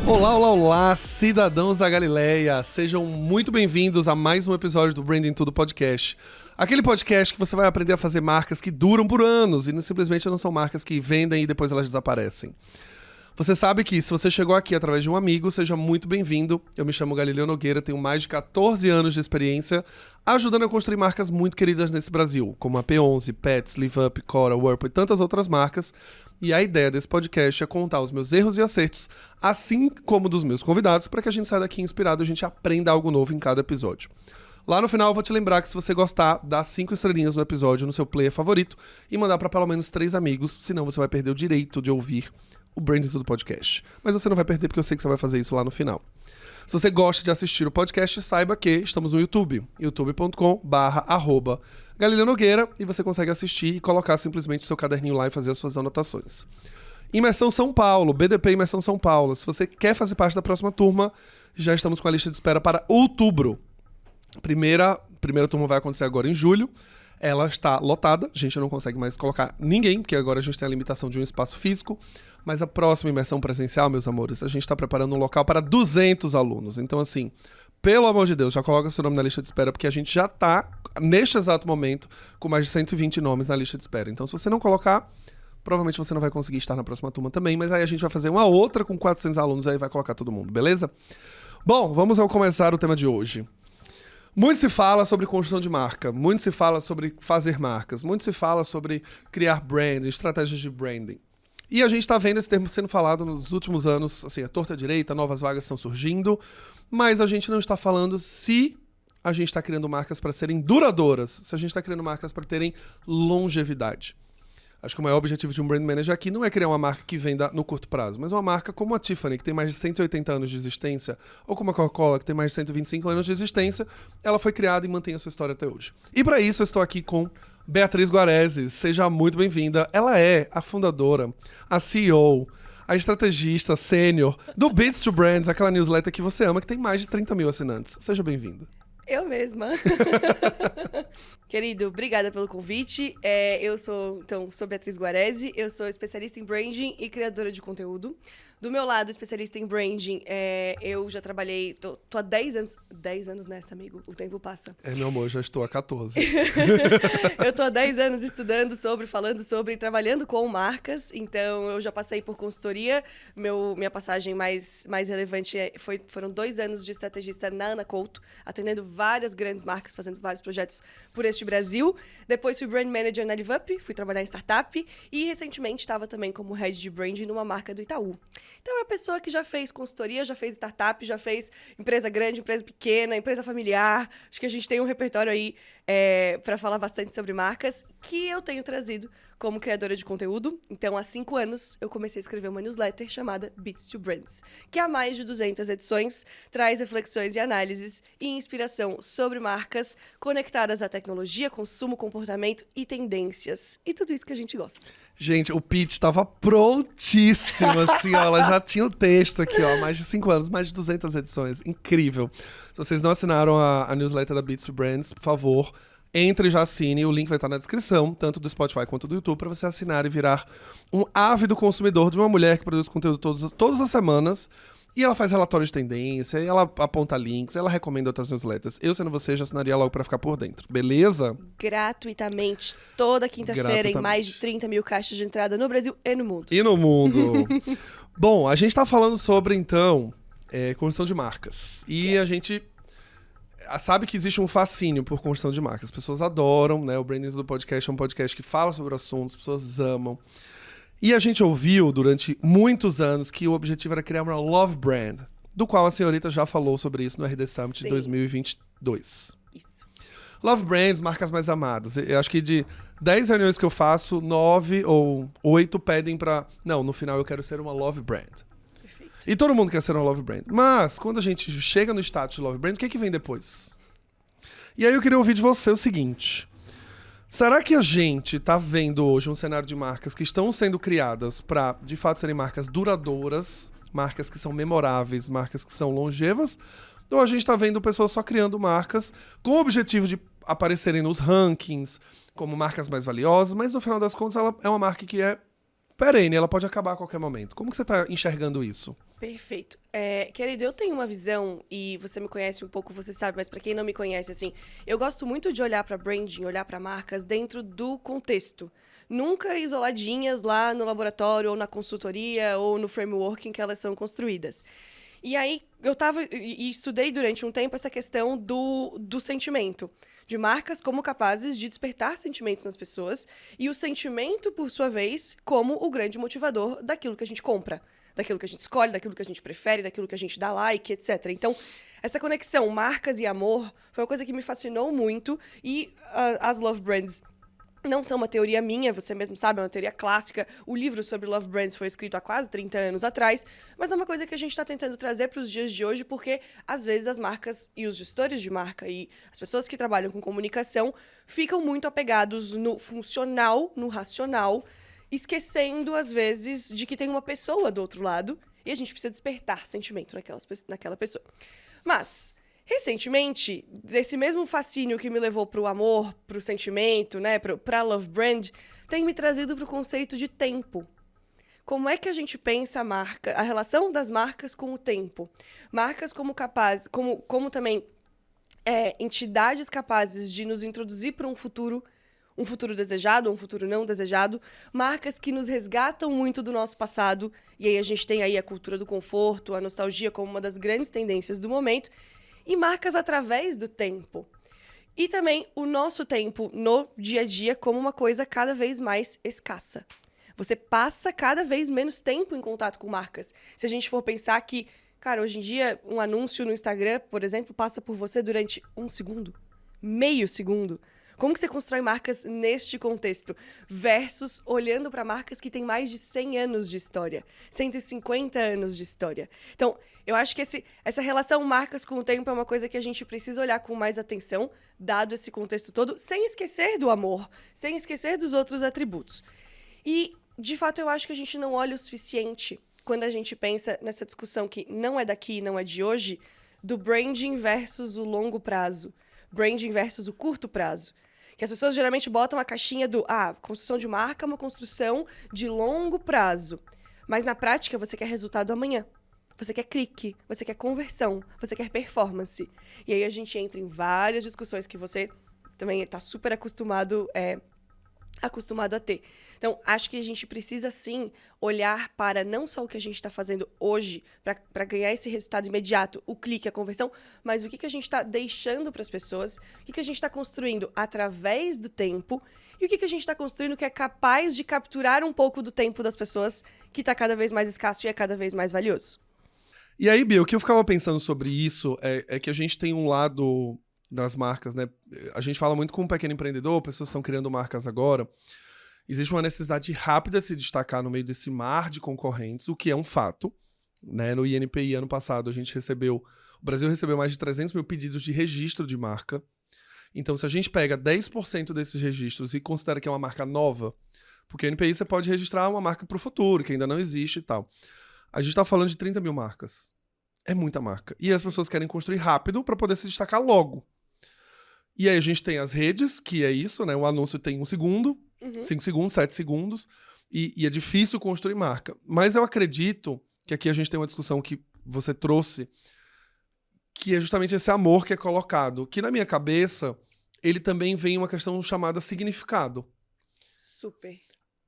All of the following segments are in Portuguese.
Olá, olá, olá, cidadãos da Galileia. Sejam muito bem-vindos a mais um episódio do Branding Tudo Podcast. Aquele podcast que você vai aprender a fazer marcas que duram por anos e simplesmente não são marcas que vendem e depois elas desaparecem. Você sabe que se você chegou aqui através de um amigo, seja muito bem-vindo. Eu me chamo Galileu Nogueira, tenho mais de 14 anos de experiência ajudando a construir marcas muito queridas nesse Brasil, como a P11, Pets, Live Up, Cora, Whirlpool e tantas outras marcas. E a ideia desse podcast é contar os meus erros e acertos, assim como dos meus convidados, para que a gente saia daqui inspirado e a gente aprenda algo novo em cada episódio. Lá no final eu vou te lembrar que se você gostar, dá 5 estrelinhas no episódio no seu player favorito e mandar para pelo menos 3 amigos, senão você vai perder o direito de ouvir o Branding Tudo Podcast. Mas você não vai perder porque eu sei que você vai fazer isso lá no final. Se você gosta de assistir o podcast, saiba que estamos no YouTube, youtube.com/Galileu Nogueira, e você consegue assistir e colocar simplesmente o seu caderninho lá e fazer as suas anotações. Imersão São Paulo, BDP Imersão São Paulo. Se você quer fazer parte da próxima turma, já estamos com a lista de espera para outubro. Primeira turma vai acontecer agora em julho. Ela está lotada, a gente não consegue mais colocar ninguém, porque agora a gente tem a limitação de um espaço físico. Mas a próxima imersão presencial, meus amores, a gente está preparando um local para 200 alunos. Então, assim, pelo amor de Deus, já coloca seu nome na lista de espera, porque a gente já está, neste exato momento, com mais de 120 nomes na lista de espera. Então, se você não colocar, provavelmente você não vai conseguir estar na próxima turma também, mas aí a gente vai fazer uma outra com 400 alunos, aí vai colocar todo mundo, beleza? Bom, vamos ao começar o tema de hoje. Muito se fala sobre construção de marca, muito se fala sobre fazer marcas, muito se fala sobre criar branding, estratégias de branding. E a gente está vendo esse termo sendo falado nos últimos anos, assim, a torta direita, novas vagas estão surgindo, mas a gente não está falando se a gente está criando marcas para serem duradouras, se a gente está criando marcas para terem longevidade. Acho que o maior objetivo de um brand manager aqui não é criar uma marca que venda no curto prazo, mas uma marca como a Tiffany, que tem mais de 180 anos de existência, ou como a Coca-Cola, que tem mais de 125 anos de existência, ela foi criada e mantém a sua história até hoje. E para isso eu estou aqui com Beatriz Guarese. Seja muito bem-vinda. Ela é a fundadora, a CEO, a estrategista sênior do Beats to Brands, aquela newsletter que você ama, que tem mais de 30 mil assinantes. Seja bem-vinda. Eu mesma. Querido, obrigada pelo convite. Eu sou Beatriz Guarese, eu sou especialista em branding e criadora de conteúdo. Do meu lado, especialista em branding, eu já trabalhei, tô há 10 anos... 10 anos nessa, amigo, o tempo passa. Meu amor, já estou há 14. Eu tô há 10 anos estudando sobre, falando sobre, trabalhando com marcas, então eu já passei por consultoria. Minha passagem mais relevante foram 2 anos de estrategista na Ana Couto, atendendo várias grandes marcas, fazendo vários projetos por este Brasil. Depois fui brand manager na Live Up, fui trabalhar em startup e recentemente estava também como head de branding numa marca do Itaú. Então é uma pessoa que já fez consultoria, já fez startup, já fez empresa grande, empresa pequena, empresa familiar. Acho que a gente tem um repertório aí para falar bastante sobre marcas que eu tenho trazido como criadora de conteúdo. Então, há 5 anos, eu comecei a escrever uma newsletter chamada Beats to Brands, que há mais de 200 edições traz reflexões e análises e inspiração sobre marcas conectadas à tecnologia, consumo, comportamento e tendências. E tudo isso que a gente gosta. Gente, o pitch estava prontíssimo, assim, ó, ela já tinha o texto aqui, ó, mais de 5 anos, mais de 200 edições, incrível. Se vocês não assinaram a newsletter da Beats to Brands, por favor, entre e já assine, o link vai estar na descrição, tanto do Spotify quanto do YouTube, para você assinar e virar um ávido consumidor de uma mulher que produz conteúdo todas as semanas. E ela faz relatório de tendência, e ela aponta links, ela recomenda outras newsletters. Eu, sendo você, já assinaria logo pra ficar por dentro. Beleza? Gratuitamente, toda quinta-feira, em mais de 30 mil caixas de entrada no Brasil e no mundo. E no mundo. Bom, a gente tá falando sobre, então, construção de marcas. E a gente sabe que existe um fascínio por construção de marcas. As pessoas adoram, né? O Branding do Podcast é um podcast que fala sobre assuntos, as pessoas amam. E a gente ouviu durante muitos anos que o objetivo era criar uma love brand, do qual a senhorita já falou sobre isso no RD Summit de 2022. Isso. Love brands, marcas mais amadas. Eu acho que de 10 reuniões que eu faço, 9 ou 8 pedem pra... Não, no final eu quero ser uma love brand. Perfeito. E todo mundo quer ser uma love brand. Mas, quando a gente chega no status de love brand, o que vem depois? E aí eu queria ouvir de você o seguinte... Será que a gente tá vendo hoje um cenário de marcas que estão sendo criadas para, de fato, serem marcas duradouras, marcas que são memoráveis, marcas que são longevas? Ou a gente tá vendo pessoas só criando marcas com o objetivo de aparecerem nos rankings como marcas mais valiosas, mas no final das contas ela é uma marca que é perene, ela pode acabar a qualquer momento. Como que você tá enxergando isso? Perfeito. Querido, eu tenho uma visão, e você me conhece um pouco, você sabe, mas para quem não me conhece, assim, eu gosto muito de olhar para branding, olhar para marcas dentro do contexto. Nunca isoladinhas lá no laboratório, ou na consultoria, ou no framework em que elas são construídas. E aí, eu tava e estudei durante um tempo essa questão do sentimento. De marcas como capazes de despertar sentimentos nas pessoas, e o sentimento, por sua vez, como o grande motivador daquilo que a gente compra, daquilo que a gente escolhe, daquilo que a gente prefere, daquilo que a gente dá like, etc. Então, essa conexão marcas e amor foi uma coisa que me fascinou muito, e as Love Brands não são uma teoria minha, você mesmo sabe, é uma teoria clássica. O livro sobre Love Brands foi escrito há quase 30 anos atrás, mas é uma coisa que a gente está tentando trazer para os dias de hoje, porque, às vezes, as marcas e os gestores de marca e as pessoas que trabalham com comunicação ficam muito apegados no funcional, no racional, esquecendo, às vezes, de que tem uma pessoa do outro lado e a gente precisa despertar sentimento naquela pessoa. Mas, recentemente, desse mesmo fascínio que me levou pro amor, pro sentimento, né, pra Love Brand, tem me trazido pro conceito de tempo. Como é que a gente pensa a marca, a relação das marcas com o tempo? Marcas como também entidades capazes de nos introduzir para um futuro desejado, um futuro não desejado, marcas que nos resgatam muito do nosso passado, e aí a gente tem aí a cultura do conforto, a nostalgia como uma das grandes tendências do momento, e marcas através do tempo. E também o nosso tempo no dia a dia como uma coisa cada vez mais escassa. Você passa cada vez menos tempo em contato com marcas. Se a gente for pensar que, cara, hoje em dia, um anúncio no Instagram, por exemplo, passa por você durante 1 segundo, meio segundo. Como que você constrói marcas neste contexto? Versus olhando para marcas que têm mais de 100 anos de história, 150 anos de história. Então, eu acho que essa relação marcas com o tempo é uma coisa que a gente precisa olhar com mais atenção, dado esse contexto todo, sem esquecer do amor, sem esquecer dos outros atributos. E, de fato, eu acho que a gente não olha o suficiente quando a gente pensa nessa discussão que não é daqui, não é de hoje, do branding versus o longo prazo, branding versus o curto prazo. Que as pessoas geralmente botam a caixinha construção de marca é uma construção de longo prazo. Mas na prática você quer resultado amanhã. Você quer clique, você quer conversão, você quer performance. E aí a gente entra em várias discussões que você também está super acostumado a ter. Então, acho que a gente precisa, sim, olhar para não só o que a gente está fazendo hoje para ganhar esse resultado imediato, o clique, a conversão, mas o que a gente está deixando para as pessoas, o que a gente está construindo através do tempo e o que a gente está construindo que é capaz de capturar um pouco do tempo das pessoas, que está cada vez mais escasso e é cada vez mais valioso. E aí, Bia, o que eu ficava pensando sobre isso é que a gente tem um lado das marcas, né? A gente fala muito com um pequeno empreendedor, pessoas estão criando marcas agora. Existe uma necessidade rápida de se destacar no meio desse mar de concorrentes, o que é um fato, né? No INPI, ano passado, o Brasil recebeu mais de 300 mil pedidos de registro de marca. Então, se a gente pega 10% desses registros e considera que é uma marca nova, porque o INPI você pode registrar uma marca para o futuro, que ainda não existe e tal. A gente está falando de 30 mil marcas. É muita marca. E as pessoas querem construir rápido para poder se destacar logo. E aí a gente tem as redes, que é isso, né? O anúncio tem 1 segundo, 5 segundos, 7 segundos, e é difícil construir marca. Mas eu acredito que aqui a gente tem uma discussão que você trouxe, que é justamente esse amor que é colocado, que na minha cabeça, ele também vem uma questão chamada significado. Super.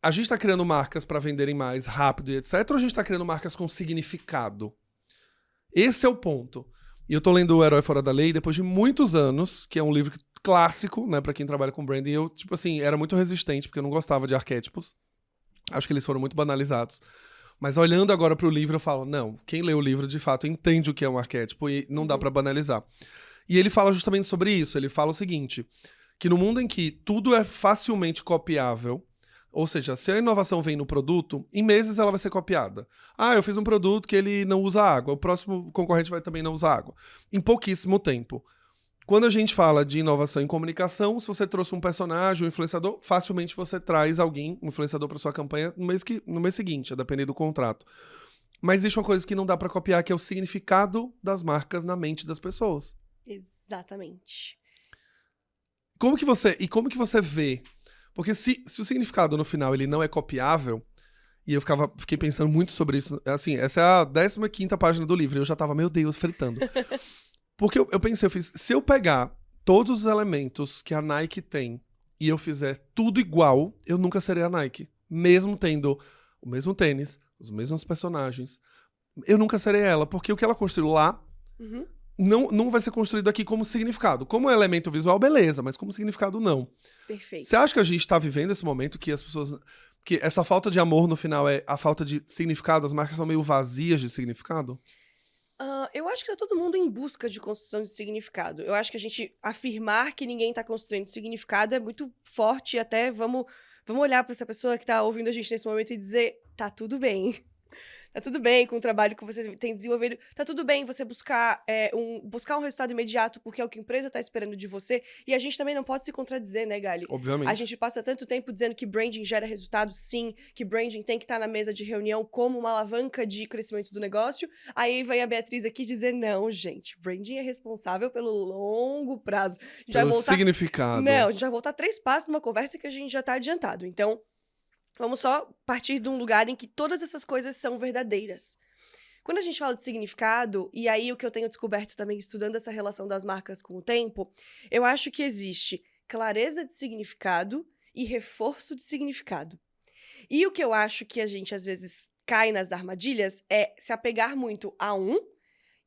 A gente está criando marcas para venderem mais rápido e etc, ou a gente está criando marcas com significado? Esse é o ponto. E eu tô lendo O Herói Fora da Lei depois de muitos anos, que é um livro clássico, né, pra quem trabalha com branding. Eu, tipo assim, era muito resistente, porque eu não gostava de arquétipos. Acho que eles foram muito banalizados. Mas olhando agora pro livro, eu falo, não, quem lê o livro, de fato, entende o que é um arquétipo e não dá pra banalizar. E ele fala justamente sobre isso. Ele fala o seguinte, que no mundo em que tudo é facilmente copiável, ou seja, se a inovação vem no produto, em meses ela vai ser copiada. Eu fiz um produto que ele não usa água, o próximo concorrente vai também não usar água. Em pouquíssimo tempo. Quando a gente fala de inovação em comunicação, se você trouxe um personagem, um influenciador, facilmente você traz alguém, um influenciador para sua campanha no mês seguinte, a depender do contrato. Mas existe uma coisa que não dá para copiar, que é o significado das marcas na mente das pessoas. Exatamente. Como que você vê? Porque se o significado no final ele não é copiável, E eu fiquei pensando muito sobre isso. Assim, essa é a 15ª página do livro. E eu já tava, meu Deus, fritando. Porque eu pensei, se eu pegar todos os elementos que a Nike tem e eu fizer tudo igual, eu nunca serei a Nike. Mesmo tendo o mesmo tênis, os mesmos personagens, eu nunca serei ela. Porque o que ela construiu lá não vai ser construído aqui como significado. Como elemento visual, beleza, mas como significado, não. Perfeito. Você acha que a gente tá vivendo esse momento que as pessoas... que essa falta de amor no final é a falta de significado? As marcas são meio vazias de significado? Eu acho que tá todo mundo em busca de construção de significado. Eu acho que a gente afirmar que ninguém tá construindo significado é muito forte e até vamos olhar pra essa pessoa que tá ouvindo a gente nesse momento e dizer, tá tudo bem. Tá tudo bem com o trabalho que você tem desenvolvido. Tá tudo bem você buscar um resultado imediato, porque é o que a empresa tá esperando de você. E a gente também não pode se contradizer, né, Gali? Obviamente. A gente passa tanto tempo dizendo que branding gera resultado, sim, que branding tem que estar na mesa de reunião como uma alavanca de crescimento do negócio. Aí vem a Beatriz aqui dizer, não, gente, branding é responsável pelo longo prazo. Pelo significado. Não, a gente vai voltar 3 passos numa conversa que a gente já tá adiantado. Então, vamos só partir de um lugar em que todas essas coisas são verdadeiras. Quando a gente fala de significado, e aí o que eu tenho descoberto também estudando essa relação das marcas com o tempo, eu acho que existe clareza de significado e reforço de significado. E o que eu acho que a gente às vezes cai nas armadilhas é se apegar muito a um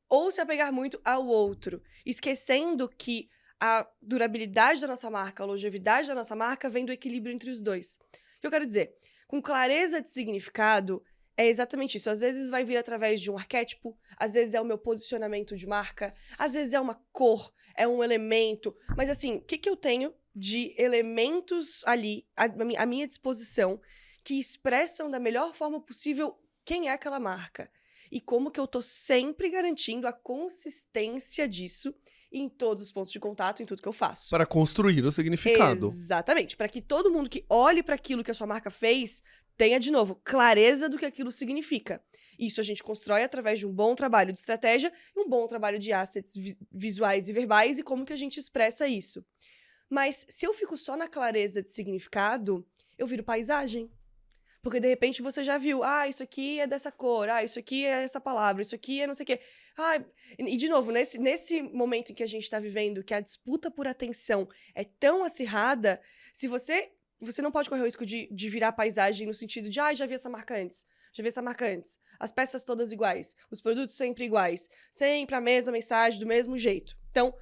ou se apegar muito ao outro, esquecendo que a durabilidade da nossa marca, a longevidade da nossa marca vem do equilíbrio entre os dois. O que eu quero dizer? Com clareza de significado, é exatamente isso. Às vezes vai vir através de um arquétipo, às vezes é o meu posicionamento de marca, às vezes é uma cor, é um elemento. Mas assim, o que eu tenho de elementos ali, à minha disposição, que expressam da melhor forma possível quem é aquela marca? E como que eu tô sempre garantindo a consistência disso em todos os pontos de contato, em tudo que eu faço. Para construir o significado. Exatamente. Para que todo mundo que olhe para aquilo que a sua marca fez tenha, de novo, clareza do que aquilo significa. Isso a gente constrói através de um bom trabalho de estratégia e um bom trabalho de assets visuais e verbais e como que a gente expressa isso. Mas se eu fico só na clareza de significado, eu viro paisagem. Porque, de repente, você já viu, isso aqui é dessa cor, isso aqui é essa palavra, isso aqui é não sei o quê. E, de novo, nesse momento em que a gente está vivendo, que a disputa por atenção é tão acirrada, se você não pode correr o risco de virar paisagem no sentido de, já vi essa marca antes, as peças todas iguais, os produtos sempre iguais, sempre a mesma mensagem, do mesmo jeito. Então,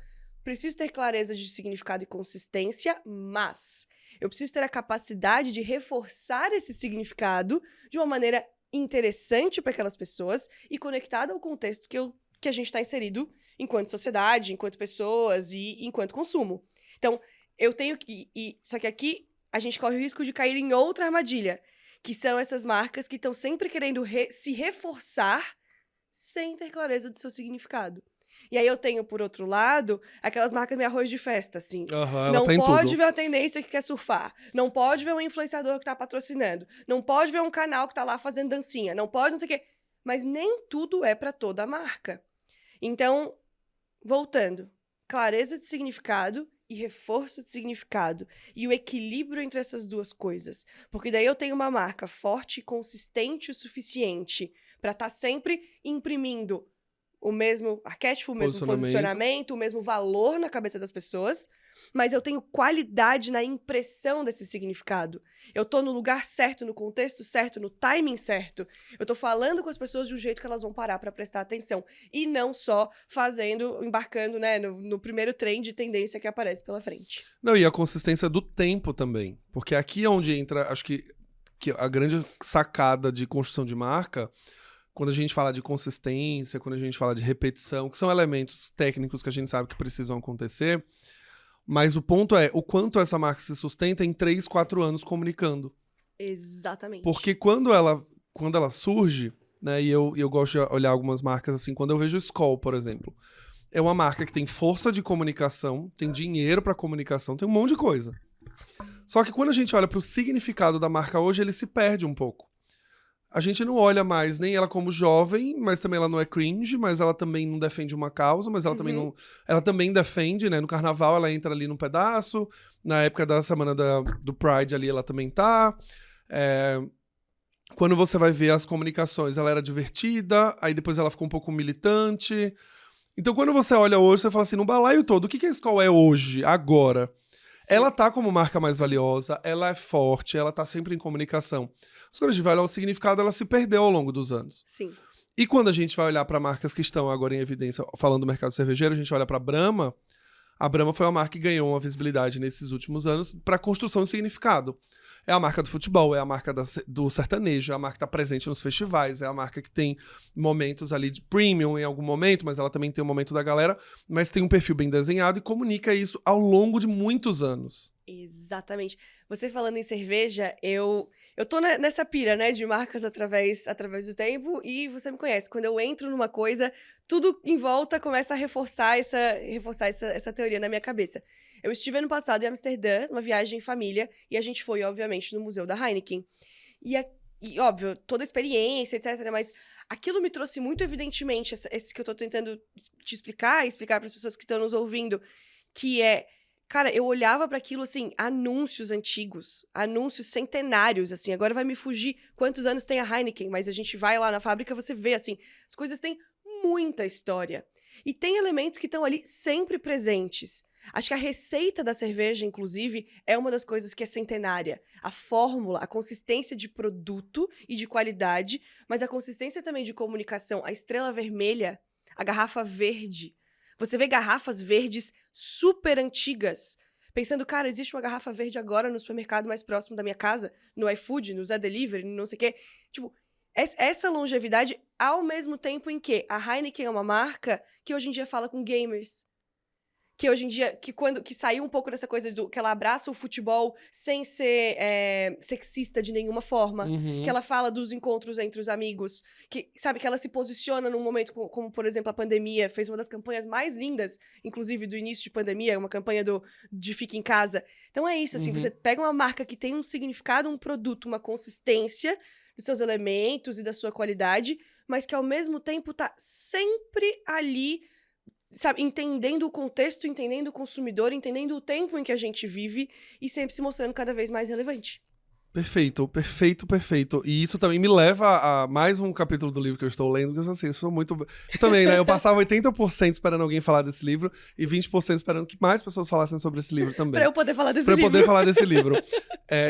preciso ter clareza de significado e consistência, mas eu preciso ter a capacidade de reforçar esse significado de uma maneira interessante para aquelas pessoas e conectada ao contexto que a gente está inserido enquanto sociedade, enquanto pessoas e enquanto consumo. Então, eu tenho que... Só que aqui a gente corre o risco de cair em outra armadilha, que são essas marcas que estão sempre querendo se reforçar sem ter clareza do seu significado. E aí eu tenho, por outro lado, aquelas marcas meio arroz de festa, assim. Não pode ver a tendência que quer surfar. Não pode ver um influenciador que tá patrocinando. Não pode ver um canal que tá lá fazendo dancinha. Não pode não sei o quê. Mas nem tudo é pra toda a marca. Então, voltando. Clareza de significado e reforço de significado. E o equilíbrio entre essas duas coisas. Porque daí eu tenho uma marca forte e consistente o suficiente pra estar sempre imprimindo o mesmo arquétipo, o mesmo posicionamento, o mesmo valor na cabeça das pessoas, mas eu tenho qualidade na impressão desse significado. Eu tô no lugar certo, no contexto certo, no timing certo. Eu tô falando com as pessoas de um jeito que elas vão parar pra prestar atenção. E não só embarcando, né, no primeiro trem de tendência que aparece pela frente. Não, e a consistência do tempo também. Porque aqui é onde entra, acho que a grande sacada de construção de marca, quando a gente fala de consistência, quando a gente fala de repetição, que são elementos técnicos que a gente sabe que precisam acontecer, mas o ponto é o quanto essa marca se sustenta em 3, 4 anos comunicando. Exatamente. Porque quando ela surge, né, e eu gosto de olhar algumas marcas assim, quando eu vejo o Skol, por exemplo, é uma marca que tem força de comunicação, tem dinheiro para comunicação, tem um monte de coisa. Só que quando a gente olha para o significado da marca hoje, ele se perde um pouco. A gente não olha mais nem ela como jovem, mas também ela não é cringe, mas ela também não defende uma causa, mas ela também não... Ela também defende, né? No carnaval ela entra ali num pedaço, na época da semana do Pride ali ela também tá. Quando você vai ver as comunicações, ela era divertida, aí depois ela ficou um pouco militante. Então, quando você olha hoje, você fala assim, no balaio todo, o que a Skol é hoje, agora? Ela tá como marca mais valiosa, ela é forte, ela tá sempre em comunicação. Mas quando a gente vai olhar o significado, ela se perdeu ao longo dos anos. Sim. E quando a gente vai olhar para marcas que estão agora em evidência, falando do mercado cervejeiro, a gente olha para a Brahma. A Brahma foi uma marca que ganhou uma visibilidade nesses últimos anos para a construção de significado. É a marca do futebol, é a marca do sertanejo, é a marca que está presente nos festivais, é a marca que tem momentos ali de premium em algum momento, mas ela também tem um momento da galera, mas tem um perfil bem desenhado e comunica isso ao longo de muitos anos. Exatamente. Você falando em cerveja, eu tô nessa pira, né, de marcas através do tempo, e você me conhece. Quando eu entro numa coisa, tudo em volta começa a reforçar essa teoria na minha cabeça. Eu estive ano passado em Amsterdã, numa viagem em família, e a gente foi, obviamente, no Museu da Heineken. E óbvio, toda a experiência, etc., mas aquilo me trouxe muito evidentemente, esse que eu tô tentando te explicar, e explicar para as pessoas que estão nos ouvindo, que é... Cara, eu olhava para aquilo, assim, anúncios antigos, anúncios centenários, assim. Agora vai me fugir quantos anos tem a Heineken, mas a gente vai lá na fábrica, você vê, assim, as coisas têm muita história. E tem elementos que estão ali sempre presentes. Acho que a receita da cerveja, inclusive, é uma das coisas que é centenária. A fórmula, a consistência de produto e de qualidade, mas a consistência também de comunicação. A estrela vermelha, a garrafa verde. Você vê garrafas verdes super antigas. Pensando, cara, existe uma garrafa verde agora no supermercado mais próximo da minha casa, no iFood, no Zé Delivery, no não sei o quê. Tipo, essa longevidade, ao mesmo tempo em que a Heineken é uma marca que hoje em dia fala com gamers. Que hoje em dia, que saiu um pouco dessa coisa do que ela abraça o futebol sem ser sexista de nenhuma forma. Uhum. Que ela fala dos encontros entre os amigos. Que, sabe, que ela se posiciona num momento como, por exemplo, a pandemia. Fez uma das campanhas mais lindas, inclusive, do início de pandemia. Uma campanha de Fique em Casa. Então é isso, assim. Você pega uma marca que tem um significado, um produto, uma consistência dos seus elementos e da sua qualidade, mas que, ao mesmo tempo, tá sempre ali... Sabe, entendendo o contexto, entendendo o consumidor, entendendo o tempo em que a gente vive e sempre se mostrando cada vez mais relevante. Perfeito, perfeito, perfeito. E isso também me leva a mais um capítulo do livro que eu estou lendo, que eu assim, eu sou muito... Eu também, né? Eu passava 80% esperando alguém falar desse livro e 20% esperando que mais pessoas falassem sobre esse livro também. Pra eu poder falar desse livro. Pra eu poder falar desse livro.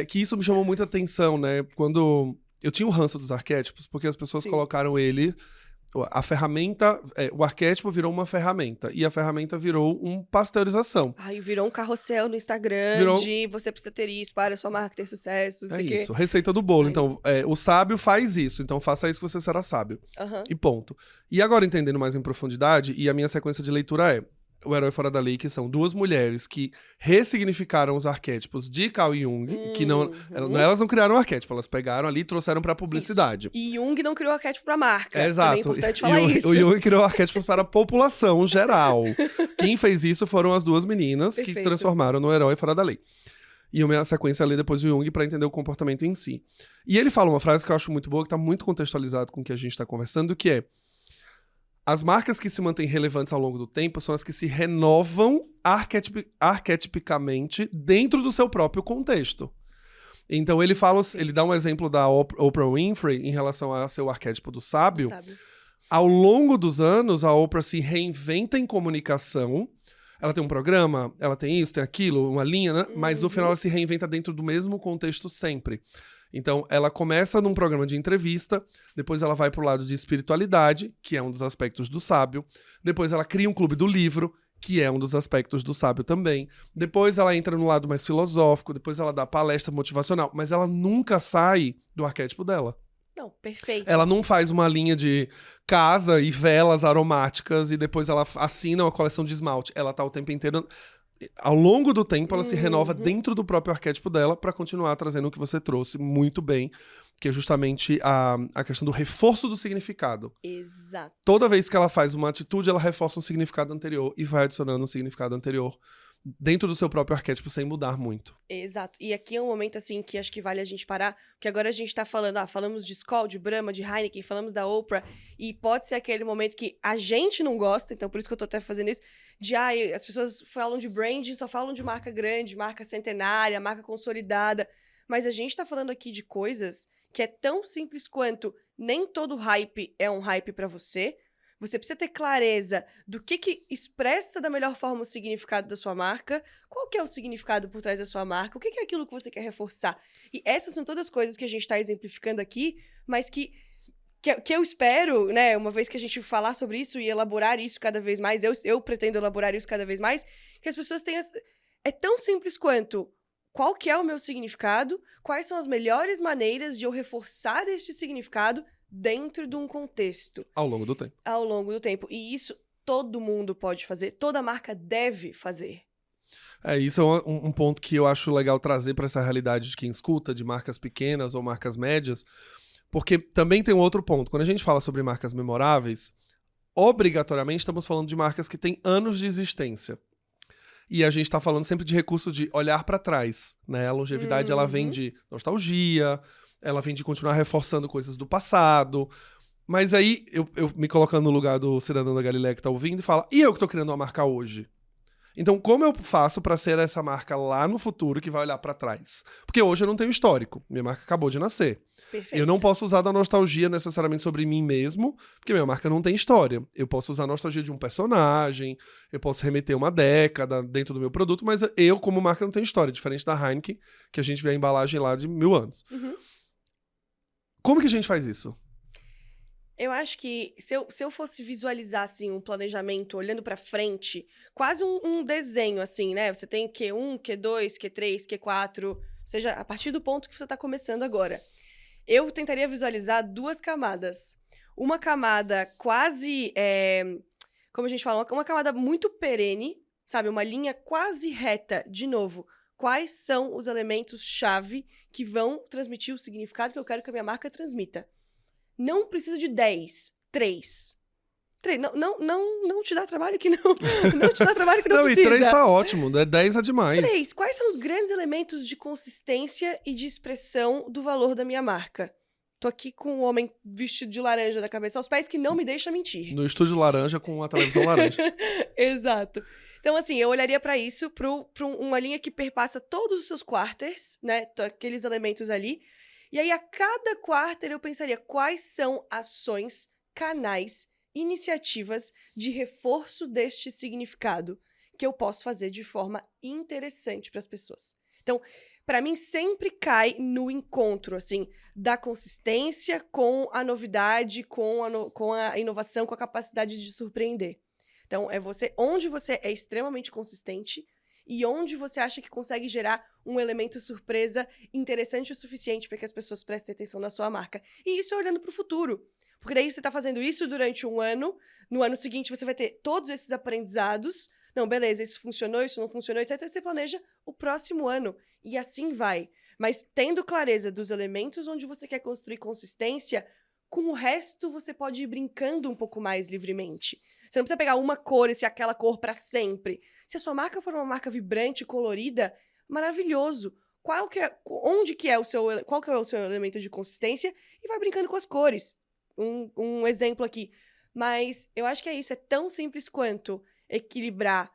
Que isso me chamou muita atenção, né? Quando eu tinha o ranço dos arquétipos, porque as pessoas colocaram ele... A ferramenta, o arquétipo virou uma ferramenta e a ferramenta virou uma pasteurização. Ai, virou um carrossel no Instagram de você precisa ter isso para a sua marca ter sucesso. Não sei isso, receita do bolo. Ai. Então, o sábio faz isso, então faça isso que você será sábio. E ponto. E agora, entendendo mais em profundidade, e a minha sequência de leitura é O Herói Fora da Lei, que são duas mulheres que ressignificaram os arquétipos de Carl Jung, que elas não criaram o arquétipo, elas pegaram ali e trouxeram pra publicidade. Isso. E Jung não criou o arquétipo pra marca. Exato. É importante falar isso. O Jung criou arquétipos para a população geral. Quem fez isso foram as duas meninas que transformaram no Herói Fora da Lei. E a minha sequência é ler depois o Jung pra entender o comportamento em si. E ele fala uma frase que eu acho muito boa, que tá muito contextualizado com o que a gente tá conversando, que é: as marcas que se mantêm relevantes ao longo do tempo são as que se renovam arquetipicamente dentro do seu próprio contexto. Então ele dá um exemplo da Oprah Winfrey em relação ao seu arquétipo do sábio. Ao longo dos anos, a Oprah se reinventa em comunicação. Ela tem um programa, ela tem isso, tem aquilo, uma linha, né? Mas no final ela se reinventa dentro do mesmo contexto sempre. Então, ela começa num programa de entrevista, depois ela vai pro lado de espiritualidade, que é um dos aspectos do sábio, depois ela cria um clube do livro, que é um dos aspectos do sábio também, depois ela entra no lado mais filosófico, depois ela dá palestra motivacional, mas ela nunca sai do arquétipo dela. Não, perfeito. Ela não faz uma linha de casa e velas aromáticas e depois ela assina uma coleção de esmalte. Ela tá o tempo inteiro... Ao longo do tempo, ela se renova dentro do próprio arquétipo dela para continuar trazendo o que você trouxe muito bem, que é justamente a questão do reforço do significado. Exato. Toda vez que ela faz uma atitude, ela reforça um significado anterior e vai adicionando um significado anterior dentro do seu próprio arquétipo sem mudar muito. Exato. E aqui é um momento, assim, que acho que vale a gente parar, porque agora a gente tá falando, falamos de Skol, de Brahma, de Heineken, falamos da Oprah, e pode ser aquele momento que a gente não gosta, então por isso que eu tô até fazendo isso, de, as pessoas falam de branding, só falam de marca grande, marca centenária, marca consolidada, Mas a gente tá falando aqui de coisas que é tão simples quanto nem todo hype é um hype pra você. Você precisa ter clareza do que expressa da melhor forma o significado da sua marca, qual que é o significado por trás da sua marca, o que é aquilo que você quer reforçar. E essas são todas coisas que a gente está exemplificando aqui, mas que eu espero, né, uma vez que a gente falar sobre isso e elaborar isso cada vez mais, eu pretendo elaborar isso cada vez mais, que as pessoas tenham... É tão simples quanto qual que é o meu significado, quais são as melhores maneiras de eu reforçar este significado dentro de um contexto. Ao longo do tempo. Ao longo do tempo. E isso todo mundo pode fazer, toda marca deve fazer. Isso é um ponto que eu acho legal trazer para essa realidade de quem escuta, de marcas pequenas ou marcas médias, porque também tem um outro ponto. Quando a gente fala sobre marcas memoráveis, obrigatoriamente estamos falando de marcas que têm anos de existência. E a gente está falando sempre de recurso de olhar para trás, né? A longevidade, ela vem de nostalgia, ela vem de continuar reforçando coisas do passado. Mas aí, eu me colocando no lugar do cidadão da Galileia que tá ouvindo e fala, e eu que tô criando uma marca hoje? Então, como eu faço pra ser essa marca lá no futuro que vai olhar pra trás? Porque hoje eu não tenho histórico. Minha marca acabou de nascer. Perfeito. Eu não posso usar da nostalgia necessariamente sobre mim mesmo, porque minha marca não tem história. Eu posso usar a nostalgia de um personagem, eu posso remeter uma década dentro do meu produto, mas eu, como marca, não tenho história, diferente da Heineken, que a gente vê a embalagem lá de 1000 anos. Como que a gente faz isso? Eu acho que se eu fosse visualizar, assim, um planejamento olhando pra frente, quase um desenho, assim, né? Você tem Q1, Q2, Q3, Q4, ou seja, a partir do ponto que você tá começando agora. Eu tentaria visualizar 2 camadas. Uma camada quase, como a gente fala, uma camada muito perene, sabe? Uma linha quase reta, de novo. Quais são os elementos-chave que vão transmitir o significado que eu quero que a minha marca transmita? Não precisa de 10, 3. Não te dá trabalho que não. Não te dá trabalho que não precisa. Não, e 3 tá ótimo, 10 é demais. 3. Quais são os grandes elementos de consistência e de expressão do valor da minha marca? Tô aqui com um homem vestido de laranja da cabeça aos pés que não me deixa mentir. No estúdio laranja com a televisão laranja. Exato. Então, assim, eu olharia pra isso, pra uma linha que perpassa todos os seus quarters, né? Aqueles elementos ali. E aí, a cada quarter, eu pensaria quais são ações, canais, iniciativas de reforço deste significado que eu posso fazer de forma interessante para as pessoas. Então, para mim, sempre cai no encontro, assim, da consistência com a novidade, com a inovação, com a capacidade de surpreender. Então, é onde você é extremamente consistente e onde você acha que consegue gerar um elemento surpresa interessante o suficiente para que as pessoas prestem atenção na sua marca. E isso é olhando para o futuro. Porque daí você está fazendo isso durante um ano, no ano seguinte você vai ter todos esses aprendizados. Não, beleza, isso funcionou, isso não funcionou, etc. Você planeja o próximo ano. E assim vai. Mas tendo clareza dos elementos onde você quer construir consistência, com o resto você pode ir brincando um pouco mais livremente. Você não precisa pegar uma cor e ser aquela cor para sempre. Se a sua marca for uma marca vibrante, colorida, maravilhoso. Qual que é o seu elemento de consistência? E vai brincando com as cores. Um exemplo aqui. Mas eu acho que é isso. É tão simples quanto equilibrar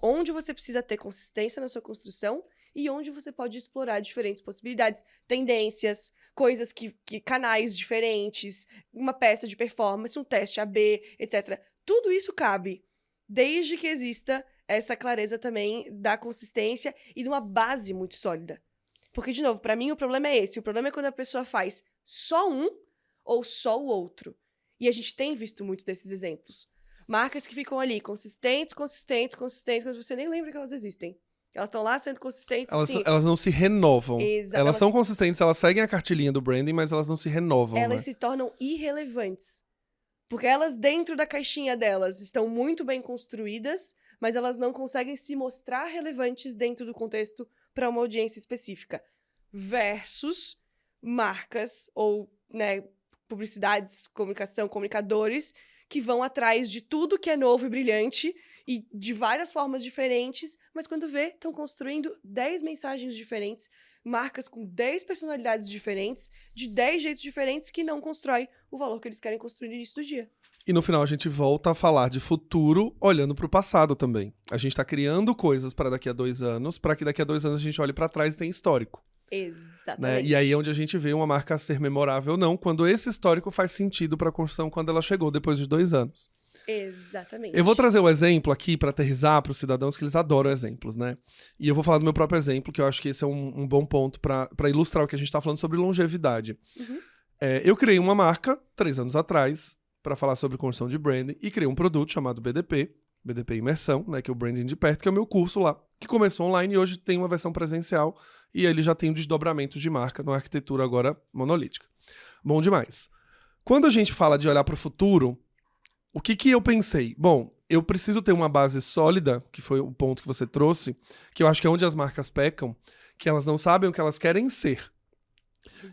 onde você precisa ter consistência na sua construção e onde você pode explorar diferentes possibilidades, tendências, coisas canais diferentes, uma peça de performance, um teste AB, etc. Tudo isso cabe, desde que exista essa clareza também da consistência e de uma base muito sólida. Porque, de novo, para mim o problema é esse. O problema é quando a pessoa faz só um ou só o outro. E a gente tem visto muito desses exemplos. Marcas que ficam ali, consistentes, mas você nem lembra que elas existem. Elas estão lá sendo consistentes, sim. Elas não se renovam. Elas são consistentes, elas seguem a cartilinha do branding, mas elas não se renovam, Elas se tornam irrelevantes. Porque elas, dentro da caixinha delas, estão muito bem construídas, mas elas não conseguem se mostrar relevantes dentro do contexto para uma audiência específica. Versus marcas ou, né, publicidades, comunicação, comunicadores que vão atrás de tudo que é novo e brilhante e de várias formas diferentes, mas quando vê, estão construindo 10 mensagens diferentes, marcas com 10 personalidades diferentes, de 10 jeitos diferentes que não constrói o valor que eles querem construir no início do dia. E no final a gente volta a falar de futuro olhando para o passado também. A gente está criando coisas para daqui a 2 anos, para que daqui a 2 anos a gente olhe para trás e tenha histórico. Exatamente. Né? E aí é onde a gente vê uma marca ser memorável ou não, quando esse histórico faz sentido para a construção quando ela chegou depois de 2 anos. Exatamente. Eu vou trazer o exemplo aqui para aterrissar para os cidadãos, que eles adoram exemplos, né? E eu vou falar do meu próprio exemplo, que eu acho que esse é um bom ponto para ilustrar o que a gente está falando sobre longevidade. Uhum. Eu criei uma marca 3 anos atrás para falar sobre construção de branding e criei um produto chamado BDP Imersão, né, que é o Branding de Perto, que é o meu curso lá, que começou online e hoje tem uma versão presencial e ele já tem um desdobramento de marca numa arquitetura agora monolítica. Bom demais. Quando a gente fala de olhar para o futuro, o que eu pensei? Bom, eu preciso ter uma base sólida, que foi o ponto que você trouxe, que eu acho que é onde as marcas pecam, que elas não sabem o que elas querem ser.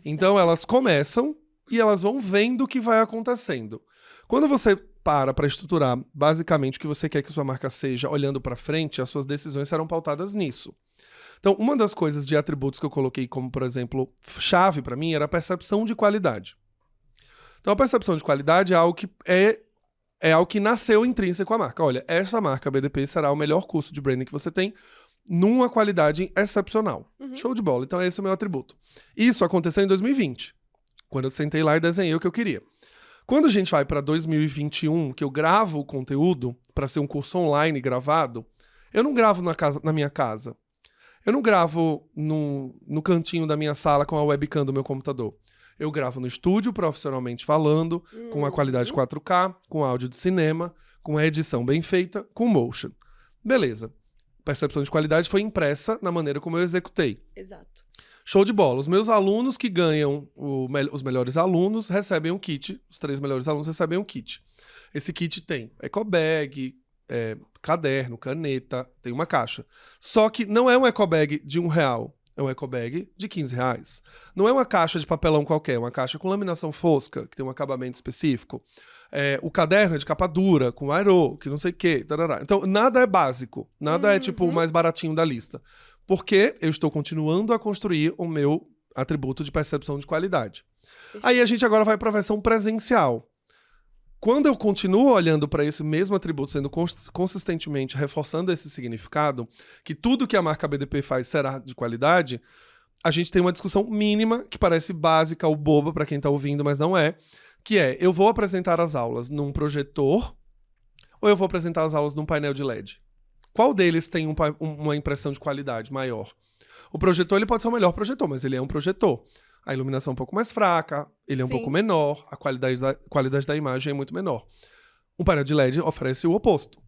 Então elas começam e elas vão vendo o que vai acontecendo. Quando você para estruturar basicamente o que você quer que sua marca seja, olhando para frente, as suas decisões serão pautadas nisso. Então, uma das coisas de atributos que eu coloquei como, por exemplo, chave para mim era a percepção de qualidade. Então, a percepção de qualidade é algo que é algo que nasceu intrínseco com a marca. Olha, essa marca BDP será o melhor curso de branding que você tem numa qualidade excepcional. Uhum. Show de bola. Então, esse é o meu atributo. Isso aconteceu em 2020, quando eu sentei lá e desenhei o que eu queria. Quando a gente vai para 2021, que eu gravo o conteúdo para ser um curso online gravado, eu não gravo na minha casa. Eu não gravo no cantinho da minha sala com a webcam do meu computador. Eu gravo no estúdio, profissionalmente falando, com uma qualidade 4K, com áudio de cinema, com a edição bem feita, com motion. Beleza. Percepção de qualidade foi impressa na maneira como eu executei. Exato. Show de bola. Os meus alunos que ganham os melhores alunos recebem um kit. Os 3 melhores alunos recebem um kit. Esse kit tem ecobag, caderno, caneta, tem uma caixa. Só que não é um ecobag de R$1. É um ecobag de R$15. Não é uma caixa de papelão qualquer, é uma caixa com laminação fosca, que tem um acabamento específico. O caderno é de capa dura, com aero, que não sei o quê. Tarará. Então, nada é básico. Nada é, tipo, o mais baratinho da lista. Porque eu estou continuando a construir o meu atributo de percepção de qualidade. Aí a gente agora vai para a versão presencial. Quando eu continuo olhando para esse mesmo atributo, sendo consistentemente reforçando esse significado, que tudo que a marca BDP faz será de qualidade, a gente tem uma discussão mínima, que parece básica ou boba para quem está ouvindo, mas não é, que é, eu vou apresentar as aulas num projetor ou eu vou apresentar as aulas num painel de LED? Qual deles tem uma impressão de qualidade maior? O projetor ele pode ser o melhor projetor, mas ele é um projetor. A iluminação é um pouco mais fraca, ele é um pouco menor, a qualidade da imagem é muito menor. Um painel de LED oferece o oposto.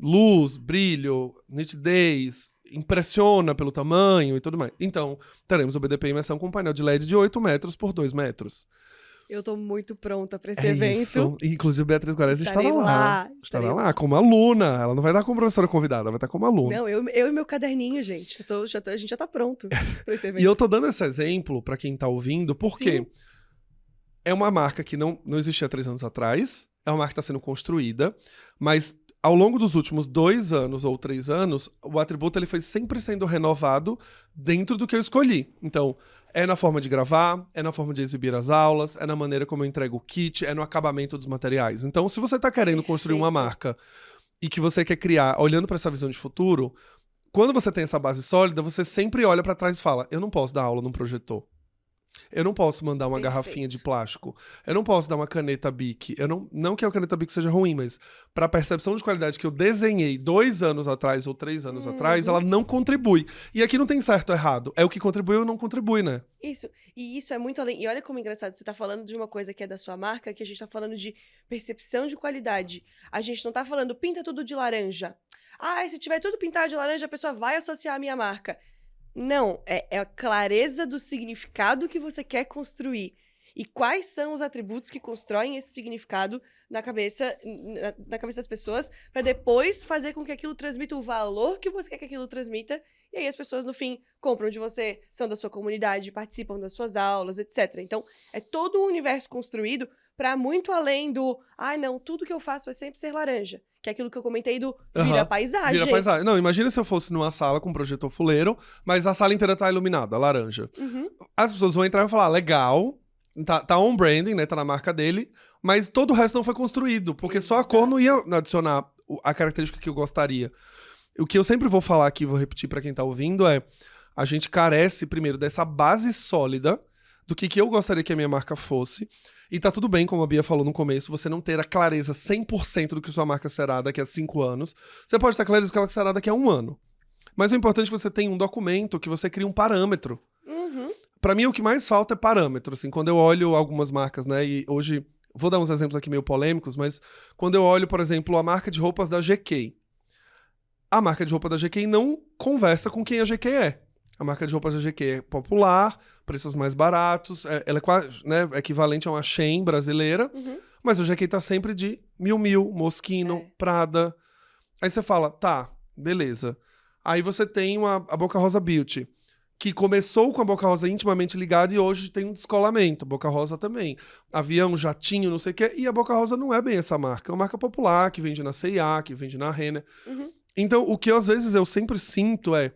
Luz, brilho, nitidez, impressiona pelo tamanho e tudo mais. Então, teremos o BDP Imersão com um painel de LED de 8 metros por 2 metros. Eu tô muito pronta para esse evento. Isso. Inclusive, Beatriz Guarez estará lá. Estará Estarei lá como aluna. Ela não vai estar como professora convidada, ela vai estar como aluna. Não, eu e meu caderninho, gente. A gente já tá pronto pra esse evento. E eu tô dando esse exemplo pra quem tá ouvindo, porque Sim. é uma marca que não existia 3 anos atrás, é uma marca que está sendo construída, mas ao longo dos últimos 2 anos ou 3 anos, o atributo ele foi sempre sendo renovado dentro do que eu escolhi. Então, é na forma de gravar, é na forma de exibir as aulas, é na maneira como eu entrego o kit, é no acabamento dos materiais. Então, se você está querendo construir uma marca e que você quer criar, olhando para essa visão de futuro, quando você tem essa base sólida, você sempre olha para trás e fala, eu não posso dar aula num projetor. Eu não posso mandar uma garrafinha de plástico. Eu não posso dar uma caneta Bic. Não que a caneta Bic seja ruim, mas para a percepção de qualidade que eu desenhei 2 anos atrás ou 3 anos atrás, ela não contribui. E aqui não tem certo ou errado. É o que contribui ou não contribui, né? Isso. E isso é muito além. E olha como é engraçado. Você tá falando de uma coisa que é da sua marca, que a gente tá falando de percepção de qualidade. A gente não tá falando pinta tudo de laranja. Ah, se tiver tudo pintado de laranja, a pessoa vai associar a minha marca. Não, é a clareza do significado que você quer construir. E quais são os atributos que constroem esse significado na cabeça das pessoas, para depois fazer com que aquilo transmita o valor que você quer que aquilo transmita. E aí as pessoas, no fim, compram de você, são da sua comunidade, participam das suas aulas, etc. Então, é todo um universo construído para muito além do não, tudo que eu faço vai sempre ser laranja. Que é aquilo que eu comentei do vira paisagem. Vira paisagem. Não, imagina se eu fosse numa sala com um projetor fuleiro, mas a sala inteira tá iluminada, laranja. As pessoas vão entrar e vão falar, legal, tá on branding, né, tá na marca dele, mas todo o resto não foi construído, porque só a cor não ia adicionar a característica que eu gostaria. O que eu sempre vou falar aqui, vou repetir pra quem tá ouvindo, é A gente carece, primeiro, dessa base sólida do que eu gostaria que a minha marca fosse. E tá tudo bem, como a Bia falou no começo, você não ter a clareza 100% do que sua marca será daqui a 5 anos. Você pode ter clareza do que ela será daqui a 1 ano. Mas o importante é que você tenha um documento, que você crie um parâmetro. Pra mim, o que mais falta é parâmetro. Assim, quando eu olho algumas marcas, né, e hoje... Vou dar uns exemplos aqui meio polêmicos, mas quando eu olho, por exemplo, a marca de roupas da GK, a marca de roupa da GK não conversa com quem a GK é. A marca de roupas da GK é popular, preços mais baratos, ela é quase, né, equivalente a uma Shein brasileira, mas a GK tá sempre de Miu Miu, Moschino, Prada. Aí você fala, tá, beleza. Aí você tem a Boca Rosa Beauty, que começou com a Boca Rosa intimamente ligada e hoje tem um descolamento. Boca Rosa também. Avião, jatinho, não sei o quê. E a Boca Rosa não é bem essa marca. É uma marca popular, que vende na C&A, que vende na Renner. Então, o que às vezes eu sempre sinto é...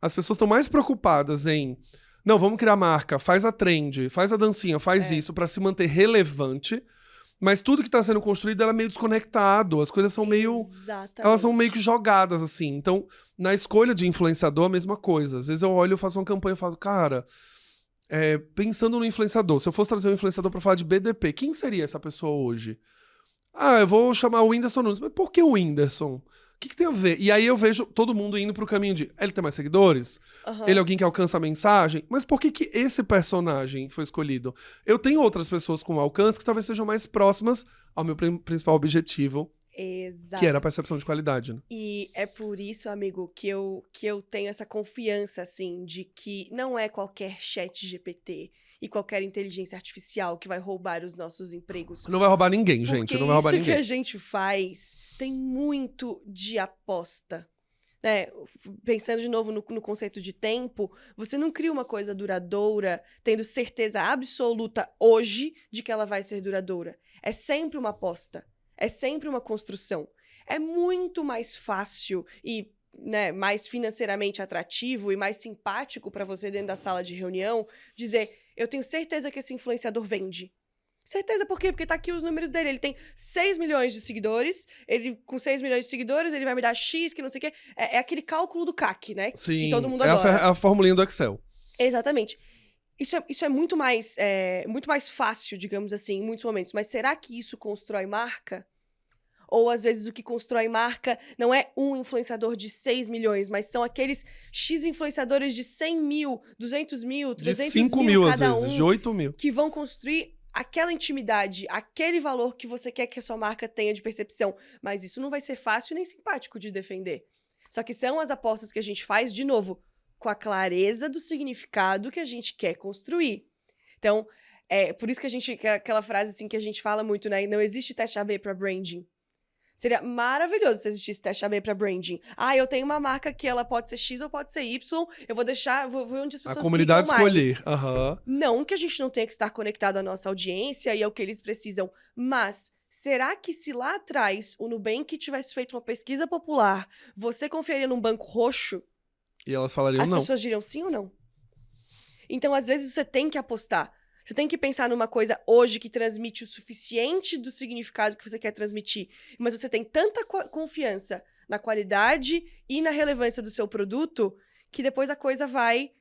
As pessoas estão mais preocupadas em... Não, vamos criar marca, faz a trend, faz a dancinha, faz isso pra se manter relevante. Mas tudo que tá sendo construído, ela é meio desconectado. As coisas são meio... Exatamente. Elas são meio que jogadas, assim. Então, na escolha de influenciador, a mesma coisa. Às vezes eu olho, eu faço uma campanha e falo, cara, pensando no influenciador, se eu fosse trazer um influenciador pra falar de BDP, quem seria essa pessoa hoje? Ah, eu vou chamar o Whindersson Nunes. Mas por que o Whindersson? O que tem a ver? E aí eu vejo todo mundo indo pro caminho de, ele tem mais seguidores? Ele é alguém que alcança a mensagem? Mas por que esse personagem foi escolhido? Eu tenho outras pessoas com alcance que talvez sejam mais próximas ao meu principal objetivo, Exato. que era a percepção de qualidade, né? E é por isso, amigo, que eu tenho essa confiança, assim, de que não é qualquer chat GPT e qualquer inteligência artificial que vai roubar os nossos empregos. Não vai roubar ninguém, gente. Porque Não vai roubar isso ninguém. que a gente faz tem muito de aposta. Né? Pensando de novo no conceito de tempo, você não cria uma coisa duradoura tendo certeza absoluta hoje de que ela vai ser duradoura. É sempre uma aposta. É sempre uma construção. É muito mais fácil e, né, mais financeiramente atrativo e mais simpático para você dentro da sala de reunião dizer, eu tenho certeza que esse influenciador vende. Certeza por quê? Porque tá aqui os números dele. Ele tem 6 milhões de seguidores. Ele, com 6 milhões de seguidores, ele vai me dar X, que não sei o quê. É aquele cálculo do CAC, né? Sim, que todo mundo adora. a formulinha do Excel. Exatamente. Isso é muito mais fácil, digamos assim, em muitos momentos. Mas será que isso constrói marca? Ou, às vezes, o que constrói marca não é um influenciador de 6 milhões, mas são aqueles X influenciadores de 100 mil, 200 mil, 300 De 5 mil mil, às cada vezes, um, de 8 mil. que vão construir aquela intimidade, aquele valor que você quer que a sua marca tenha de percepção. Mas isso não vai ser fácil nem simpático de defender. Só que são as apostas que a gente faz, de novo, com a clareza do significado que a gente quer construir. Então, por isso que aquela frase assim que a gente fala muito, né? Não existe teste AB para branding. Seria maravilhoso se existisse teste AB para branding. Ah, eu tenho uma marca que ela pode ser X ou pode ser Y, eu vou deixar, vou onde as pessoas A comunidade clicam mais. escolher. Aham. Não que a gente não tenha que estar conectado à nossa audiência e ao que eles precisam, mas será que se lá atrás o Nubank tivesse feito uma pesquisa popular, você confiaria num banco roxo? E elas falariam As não. pessoas diriam sim ou não? Então, às vezes, você tem que apostar. Você tem que pensar numa coisa hoje que transmite o suficiente do significado que você quer transmitir. Mas você tem tanta confiança na qualidade e na relevância do seu produto que depois a coisa vai...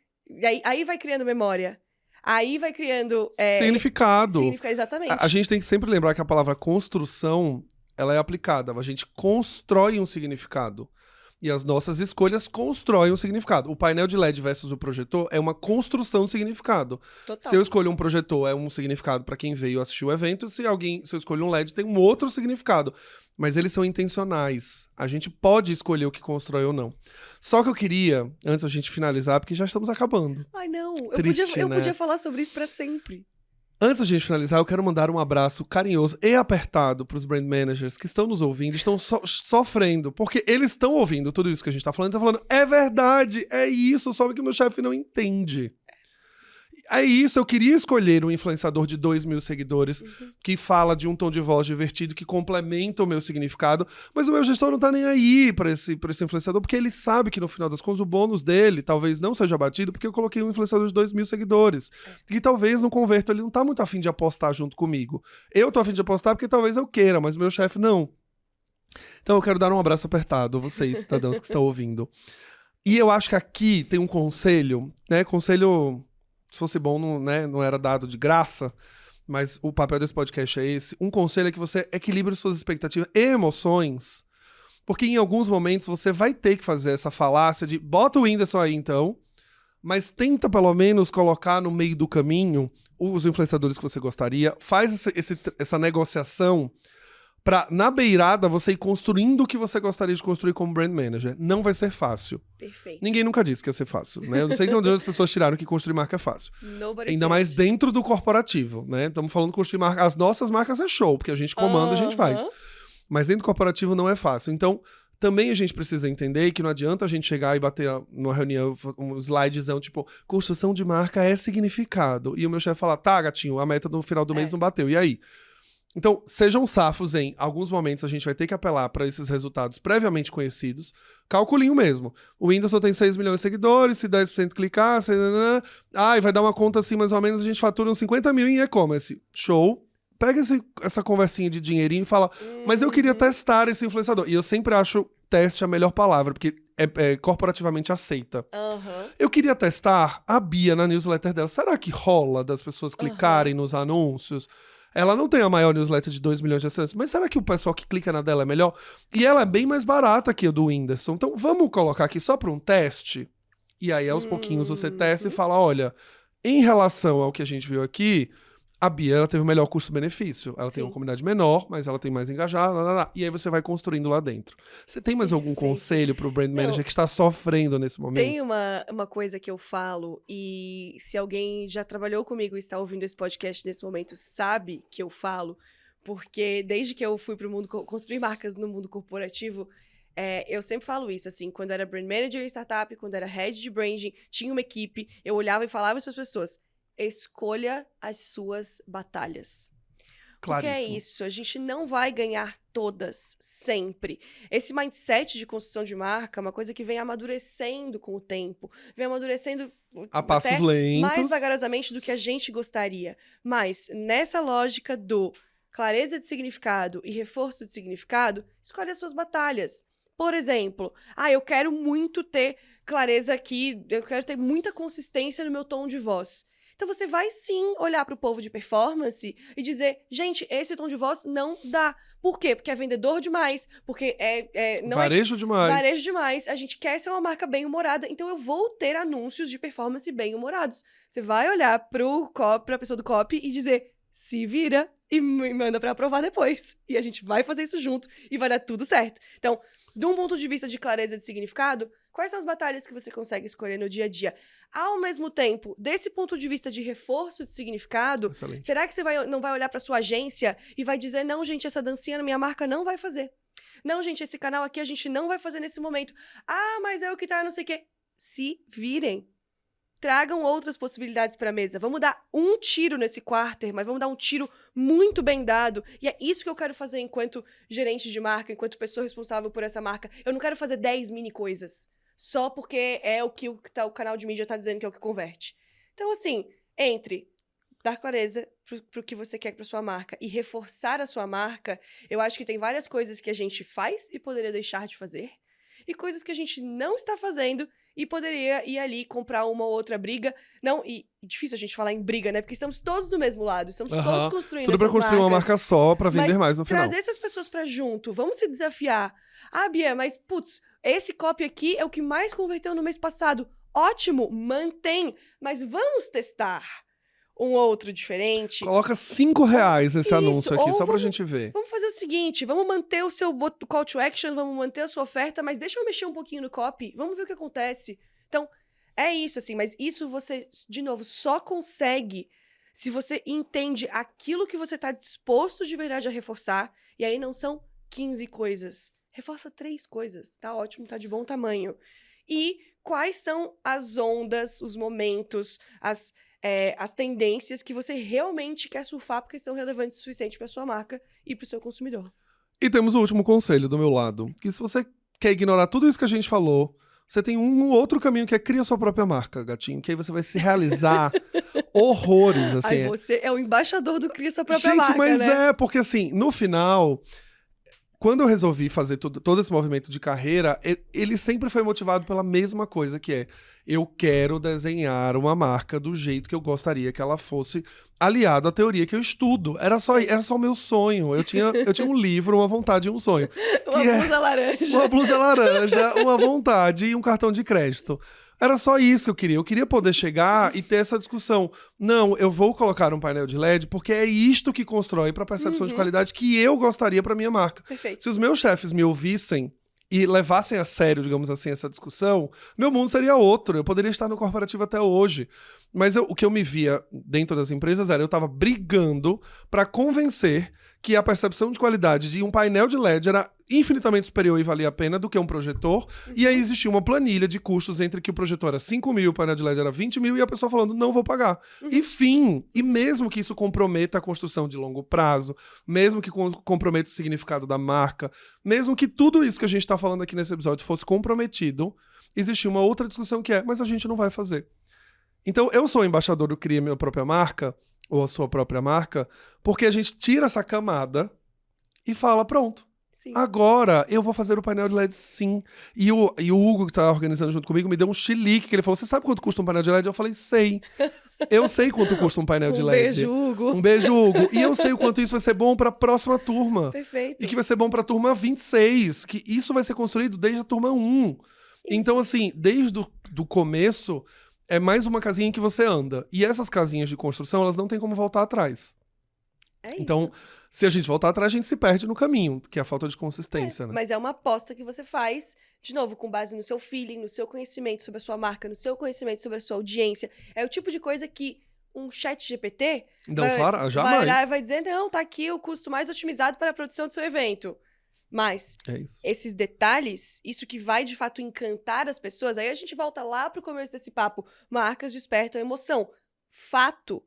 Aí vai criando memória. Aí vai criando... Significado. Exatamente. A gente tem que sempre lembrar que a palavra construção, ela é aplicada. A gente constrói um significado. E as nossas escolhas constroem um significado. O painel de LED versus o projetor é uma construção de significado. Total. Se eu escolho um projetor, é um significado para quem veio assistir o evento. Se eu escolho um LED, tem um outro significado. Mas eles são intencionais. A gente pode escolher o que constrói ou não. Só que eu queria, antes da gente finalizar, porque já estamos acabando. Ai, não. Triste, eu né? podia falar sobre isso pra sempre. Antes da gente finalizar, eu quero mandar um abraço carinhoso e apertado para os brand managers que estão nos ouvindo, estão sofrendo, porque eles estão ouvindo tudo isso que a gente tá falando, é verdade, é isso, só que o meu chefe não entende. É isso, eu queria escolher um influenciador de 2 mil seguidores que fala de um tom de voz divertido, que complementa o meu significado, mas o meu gestor não tá nem aí pra esse influenciador, porque ele sabe que no final das contas o bônus dele talvez não seja batido, porque eu coloquei um influenciador de 2 mil seguidores, que talvez no converto ele não tá muito afim de apostar junto comigo. Eu tô afim de apostar porque talvez eu queira, mas o meu chefe não. Então eu quero dar um abraço apertado a vocês, cidadãos que estão ouvindo. E eu acho que aqui tem um conselho, né? Conselho, se fosse bom, não, né? Não era dado de graça, mas o papel desse podcast é esse. Um conselho é que você equilibre suas expectativas e emoções, porque em alguns momentos você vai ter que fazer essa falácia de bota o Whindersson aí então, mas tenta pelo menos colocar no meio do caminho os influenciadores que você gostaria, faz essa negociação pra, na beirada, você ir construindo o que você gostaria de construir como brand manager. Não vai ser fácil. Perfeito. Ninguém nunca disse que ia ser fácil, né? Eu não sei de onde as pessoas tiraram que construir marca é fácil. Ainda mais dentro do corporativo, né? Estamos falando de construir marca. As nossas marcas é show, porque a gente comanda, a gente faz. Mas dentro do corporativo não é fácil. Então, também a gente precisa entender que não adianta a gente chegar e bater numa reunião, um slidezão, tipo, construção de marca é significado. E o meu chefe falar, tá, gatinho, a meta no final do mês não bateu. E aí? Então, sejam safos em alguns momentos a gente vai ter que apelar para esses resultados previamente conhecidos. Calculinho mesmo. O Whindersson tem 6 milhões de seguidores, se 10% clicar, e vai dar uma conta assim, mais ou menos, a gente fatura uns 50 mil em e-commerce. Show. Pega essa conversinha de dinheirinho e fala, mas eu queria testar esse influenciador. E eu sempre acho teste a melhor palavra, porque é corporativamente aceita. Eu queria testar a Bia na newsletter dela. Será que rola das pessoas clicarem nos anúncios? Ela não tem a maior newsletter de 2 milhões de assinantes, mas será que o pessoal que clica na dela é melhor? E ela é bem mais barata que a do Whindersson. Então, vamos colocar aqui só para um teste? E aí, aos pouquinhos, você testa e fala, olha, em relação ao que a gente viu aqui, a Bia ela teve o melhor custo-benefício. Ela tem uma comunidade menor, mas ela tem mais engajada. E aí você vai construindo lá dentro. Você tem mais algum conselho para o brand manager que está sofrendo nesse momento? Tem uma coisa que eu falo, e se alguém já trabalhou comigo e está ouvindo esse podcast nesse momento, sabe que eu falo, porque desde que eu fui para o mundo, construir marcas no mundo corporativo, eu sempre falo isso, assim, quando era brand manager em startup, quando era head de branding, tinha uma equipe, eu olhava e falava para as pessoas, escolha as suas batalhas. Claríssimo. Porque é isso, a gente não vai ganhar todas, sempre. Esse mindset de construção de marca é uma coisa que vem amadurecendo com o tempo, vem amadurecendo a passos lentos, mais vagarosamente do que a gente gostaria. Mas nessa lógica do clareza de significado e reforço de significado, escolhe as suas batalhas. Por exemplo, eu quero muito ter clareza aqui, eu quero ter muita consistência no meu tom de voz. Então você vai sim olhar para o povo de performance e dizer, gente, esse tom de voz não dá. Por quê? Porque é vendedor demais, porque varejo demais. Varejo demais. A gente quer ser uma marca bem-humorada, então eu vou ter anúncios de performance bem-humorados. Você vai olhar para a pessoa do copy e dizer, se vira e me manda para aprovar depois. E a gente vai fazer isso junto e vai dar tudo certo. Então, de um ponto de vista de clareza de significado, quais são as batalhas que você consegue escolher no dia a dia? Ao mesmo tempo, desse ponto de vista de reforço de significado, excelente. Será que você não vai olhar para sua agência e vai dizer, não, gente, essa dancinha na minha marca não vai fazer. Não, gente, esse canal aqui a gente não vai fazer nesse momento. Mas é o que tá, não sei o quê. Se virem. Tragam outras possibilidades para a mesa. Vamos dar um tiro nesse quarter, mas vamos dar um tiro muito bem dado. E é isso que eu quero fazer enquanto gerente de marca, enquanto pessoa responsável por essa marca. Eu não quero fazer 10 mini coisas, só porque é o que o canal de mídia tá dizendo que é o que converte. Então, assim, entre dar clareza pro que você quer pra sua marca e reforçar a sua marca, eu acho que tem várias coisas que a gente faz e poderia deixar de fazer, e coisas que a gente não está fazendo e poderia ir ali comprar uma ou outra briga. Não, e difícil a gente falar em briga, né? Porque estamos todos do mesmo lado, estamos todos construindo tudo pra construir marcas, uma marca só, pra vender mais no final. Trazer essas pessoas pra junto, vamos se desafiar. Bia, mas putz, esse copy aqui é o que mais converteu no mês passado. Ótimo, mantém, mas vamos testar um outro diferente. Coloca R$5 esse anúncio aqui, só pra gente ver. Vamos fazer o seguinte, vamos manter o seu call to action, vamos manter a sua oferta, mas deixa eu mexer um pouquinho no copy, vamos ver o que acontece. Então, é isso, assim, mas isso você, de novo, só consegue se você entende aquilo que você tá disposto de verdade a reforçar, e aí não são 15 coisas. Reforça 3 coisas, tá ótimo, tá de bom tamanho. E quais são as ondas, os momentos, as tendências que você realmente quer surfar porque são relevantes o suficiente para sua marca e para o seu consumidor. E temos o último conselho do meu lado, que se você quer ignorar tudo isso que a gente falou, você tem um outro caminho que é cria sua própria marca, gatinho, que aí você vai se realizar horrores, assim. Aí você é o embaixador do cria sua própria gente, marca, mas né? porque assim, no final, quando eu resolvi fazer todo esse movimento de carreira, ele sempre foi motivado pela mesma coisa, que é: eu quero desenhar uma marca do jeito que eu gostaria que ela fosse, aliado à teoria que eu estudo. Era só o meu sonho. Eu tinha um livro, uma vontade e um sonho. Uma blusa laranja. Uma blusa laranja, uma vontade e um cartão de crédito. Era só isso que eu queria. Eu queria poder chegar e ter essa discussão. Não, eu vou colocar um painel de LED porque é isto que constrói para a percepção de qualidade que eu gostaria para minha marca. Perfeito. Se os meus chefes me ouvissem e levassem a sério, digamos assim, essa discussão, meu mundo seria outro. Eu poderia estar no corporativo até hoje. Mas o que eu me via dentro das empresas era: eu estava brigando para convencer que a percepção de qualidade de um painel de LED era infinitamente superior e valia a pena do que um projetor. E aí existia uma planilha de custos entre que o projetor era 5 mil, o painel de LED era 20 mil, e a pessoa falando: não vou pagar. E fim. E mesmo que isso comprometa a construção de longo prazo, mesmo que comprometa o significado da marca, mesmo que tudo isso que a gente está falando aqui nesse episódio fosse comprometido, existia uma outra discussão que é: mas a gente não vai fazer. Então, eu sou embaixador do Cria Minha Própria Marca, ou a sua própria marca, porque a gente tira essa camada e fala: pronto, Sim. agora eu vou fazer o painel de LED sim. E o Hugo, que tá organizando junto comigo, me deu um chilique, que ele falou: você sabe quanto custa um painel de LED? Eu falei: sei. Eu sei quanto custa um painel de LED. Um beijo, Hugo. Um beijo, Hugo. E eu sei o quanto isso vai ser bom para a próxima turma. Perfeito. E que vai ser bom para a turma 26, que isso vai ser construído desde a turma 1. Isso. Então, assim, desde o começo, é mais uma casinha em que você anda. E essas casinhas de construção, elas não tem como voltar atrás. Então, se a gente voltar atrás, a gente se perde no caminho, que é a falta de consistência, né? Mas é uma aposta que você faz, de novo, com base no seu feeling, no seu conhecimento sobre a sua marca, no seu conhecimento sobre a sua audiência. É o tipo de coisa que um chat GPT Não, jamais. vai olhar e vai dizer: não, tá aqui o custo mais otimizado para a produção do seu evento. Mas esses detalhes, isso que vai de fato encantar as pessoas, aí a gente volta lá pro começo desse papo: marcas despertam emoção. Fato,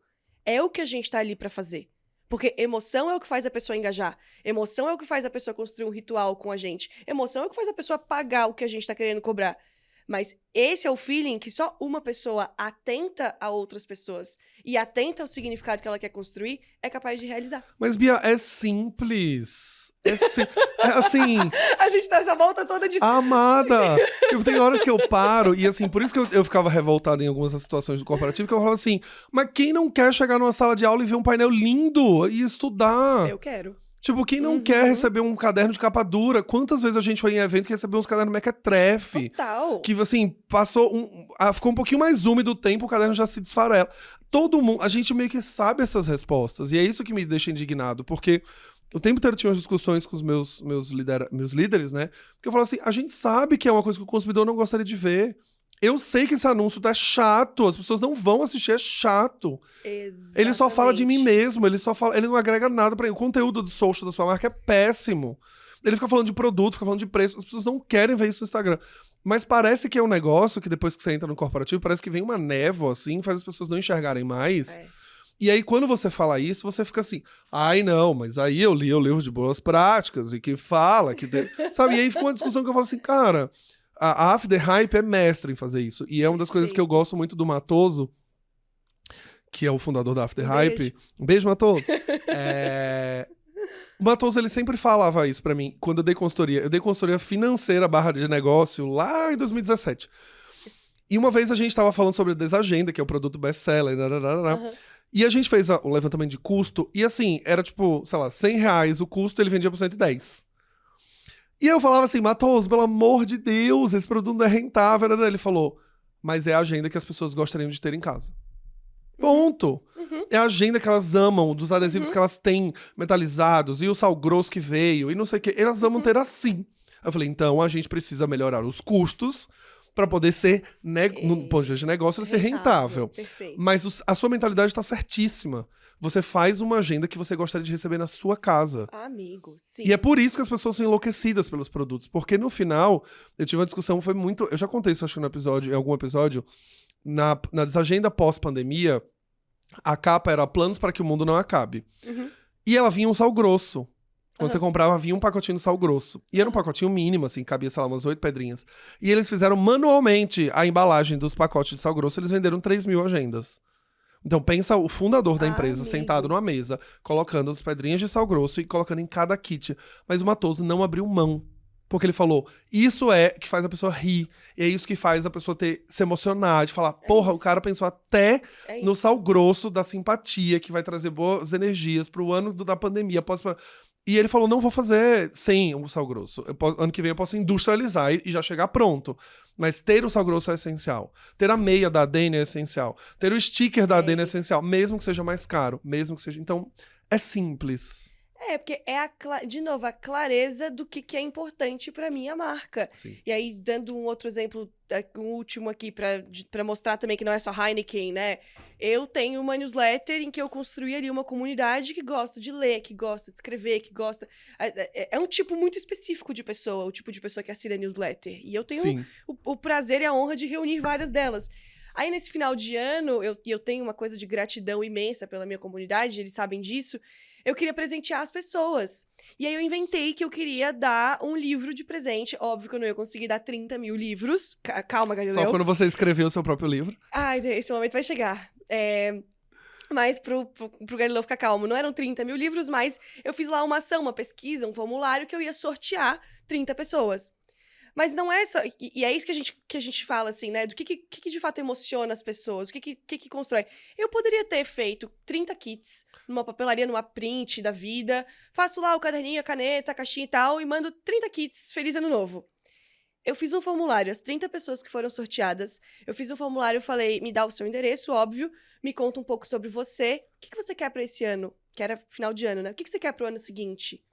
é o que a gente tá ali para fazer. Porque emoção é o que faz a pessoa engajar. Emoção é o que faz a pessoa construir um ritual com a gente. Emoção é o que faz a pessoa pagar o que a gente tá querendo cobrar. Mas esse é o feeling que só uma pessoa atenta a outras pessoas e atenta ao significado que ela quer construir é capaz de realizar. Mas, Bia, é simples. É assim... A gente dá essa volta toda de... Amada! Tipo, tem horas que eu paro e, assim, por isso que eu ficava revoltado em algumas situações do corporativo, que eu falava assim: mas quem não quer chegar numa sala de aula e ver um painel lindo e estudar? Eu quero. Tipo, quem não quer receber um caderno de capa dura? Quantas vezes a gente foi em evento que recebeu uns cadernos mequetrefe? Total. Que, assim, passou ficou um pouquinho mais úmido o tempo, o caderno já se desfarela. Todo mundo... A gente meio que sabe essas respostas. E é isso que me deixa indignado, porque o tempo inteiro tinha umas discussões com os meus líderes, né? Porque eu falo assim: a gente sabe que é uma coisa que o consumidor não gostaria de ver. Eu sei que esse anúncio tá chato, as pessoas não vão assistir, é chato. Exatamente. Ele só fala de mim mesmo, ele não agrega nada pra ele. O conteúdo do social da sua marca é péssimo. Ele fica falando de produto, fica falando de preço, as pessoas não querem ver isso no Instagram. Mas parece que é um negócio que depois que você entra no corporativo, parece que vem uma névoa, assim, faz as pessoas não enxergarem mais. E aí, quando você fala isso, você fica assim: ai, não, mas aí eu li o livro de boas práticas e que fala que... Sabe? E aí fica uma discussão que eu falo assim: cara... A After Hype é mestre em fazer isso. E é uma das coisas que eu gosto muito do Matoso, que é o fundador da After Hype. Um beijo, Matoso. O Matoso, ele sempre falava isso pra mim, quando eu dei consultoria financeira / de negócio lá em 2017. E uma vez a gente tava falando sobre a Desagenda, que é o produto best-seller, e a gente fez o levantamento de custo, e assim, era tipo, sei lá, R$100 o custo, ele vendia por 110. E eu falava assim: Matoso, pelo amor de Deus, esse produto não é rentável. Ele falou: mas é a agenda que as pessoas gostariam de ter em casa. Ponto. É a agenda que elas amam, dos adesivos que elas têm metalizados, e o sal grosso que veio, e não sei o que. Elas amam ter assim. Eu falei: então a gente precisa melhorar os custos para poder ser, no ponto de vista de negócio, ele ser rentável. Perfeito. Mas a sua mentalidade está certíssima. Você faz uma agenda que você gostaria de receber na sua casa. Amigo, sim. E é por isso que as pessoas são enlouquecidas pelos produtos. Porque no final, eu tive uma discussão, foi muito... Eu já contei isso, acho que em algum episódio. Na Desagenda pós-pandemia, a capa era planos para que o mundo não acabe. E ela vinha um sal grosso. Quando você comprava, vinha um pacotinho de sal grosso. E era um pacotinho mínimo, assim, cabia, sei lá, umas 8 pedrinhas. E eles fizeram manualmente a embalagem dos pacotes de sal grosso. Eles venderam 3.000 agendas. Então pensa o fundador da empresa amigo. sentado numa mesa, colocando as pedrinhas de sal grosso e colocando em cada kit. Mas o Matoso não abriu mão. Porque ele falou, isso é que faz a pessoa rir. E é isso que faz a pessoa se emocionar, de falar, porra, o cara pensou até no sal grosso da simpatia, que vai trazer boas energias pro ano da pandemia. E ele falou, não vou fazer sem o sal grosso. Ano que vem eu posso industrializar e já chegar pronto. Mas ter o sal grosso é essencial. Ter a meia da Dane é essencial. Ter o sticker da Dane é essencial. Mesmo que seja mais caro. Mesmo que seja... Então, é simples. Porque de novo, a clareza do que é importante pra minha marca. Sim. E aí, dando um outro exemplo, um último aqui, pra mostrar também que não é só Heineken, né? Eu tenho uma newsletter em que eu construí ali uma comunidade que gosta de ler, que gosta de escrever, que gosta... É um tipo muito específico de pessoa, o tipo de pessoa que assina newsletter. E eu tenho o prazer e a honra de reunir várias delas. Aí, nesse final de ano, eu tenho uma coisa de gratidão imensa pela minha comunidade, eles sabem disso. Eu queria presentear as pessoas. E aí eu inventei que eu queria dar um livro de presente. Óbvio que eu não ia conseguir dar 30 mil livros. Calma, Galileu. Só quando você escreveu o seu próprio livro. Ai, esse momento vai chegar. Mas pro Galileu ficar calmo, não eram 30 mil livros, mas eu fiz lá uma ação, uma pesquisa, um formulário que eu ia sortear 30 pessoas. Mas não é só... E é isso que a gente fala, assim, né? Do que de fato emociona as pessoas, o que constrói. Eu poderia ter feito 30 kits numa papelaria, numa print da vida, faço lá o caderninho, a caneta, a caixinha e tal, e mando 30 kits, feliz ano novo. Eu fiz um formulário, as 30 pessoas que foram sorteadas, eu fiz um formulário, eu falei, me dá o seu endereço, óbvio, me conta um pouco sobre você, o que você quer pra esse ano? Que era final de ano, né? O que você quer pro ano seguinte?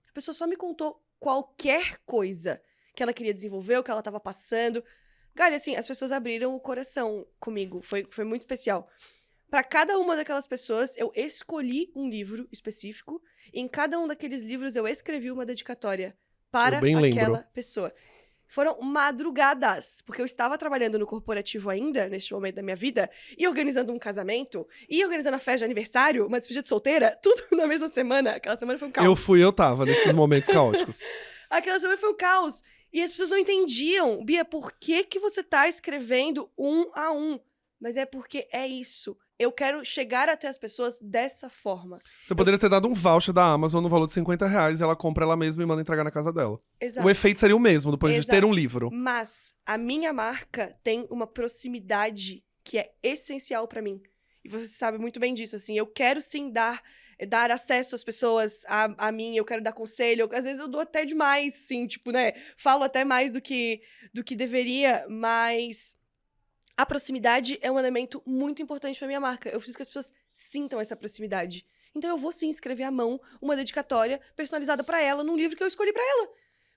A pessoa só me contou qualquer coisa que ela queria desenvolver, o que ela tava passando. Galera, assim, as pessoas abriram o coração comigo. Foi muito especial. Para cada uma daquelas pessoas, eu escolhi um livro específico. E em cada um daqueles livros, eu escrevi uma dedicatória para aquela pessoa. Foram madrugadas, porque eu estava trabalhando no corporativo ainda, neste momento da minha vida, e organizando um casamento, e organizando a festa de aniversário, uma despedida de solteira, tudo na mesma semana. Aquela semana foi um caos. Eu tava nesses momentos caóticos. Aquela semana foi um caos. E as pessoas não entendiam, Bia, por que você tá escrevendo 1 a 1? Mas é porque é isso. Eu quero chegar até as pessoas dessa forma. Você poderia ter dado um voucher da Amazon no valor de R$50, ela compra ela mesma e manda entregar na casa dela. Exato. O efeito seria o mesmo, do ponto de vista de ter um livro. Mas a minha marca tem uma proximidade que é essencial pra mim. E você sabe muito bem disso, assim. Eu quero sim dar acesso às pessoas a mim, eu quero dar conselho. Às vezes eu dou até demais, sim, tipo, né? Falo até mais do que deveria, mas a proximidade é um elemento muito importante pra minha marca. Eu preciso que as pessoas sintam essa proximidade. Então eu vou sim escrever à mão uma dedicatória personalizada pra ela num livro que eu escolhi pra ela.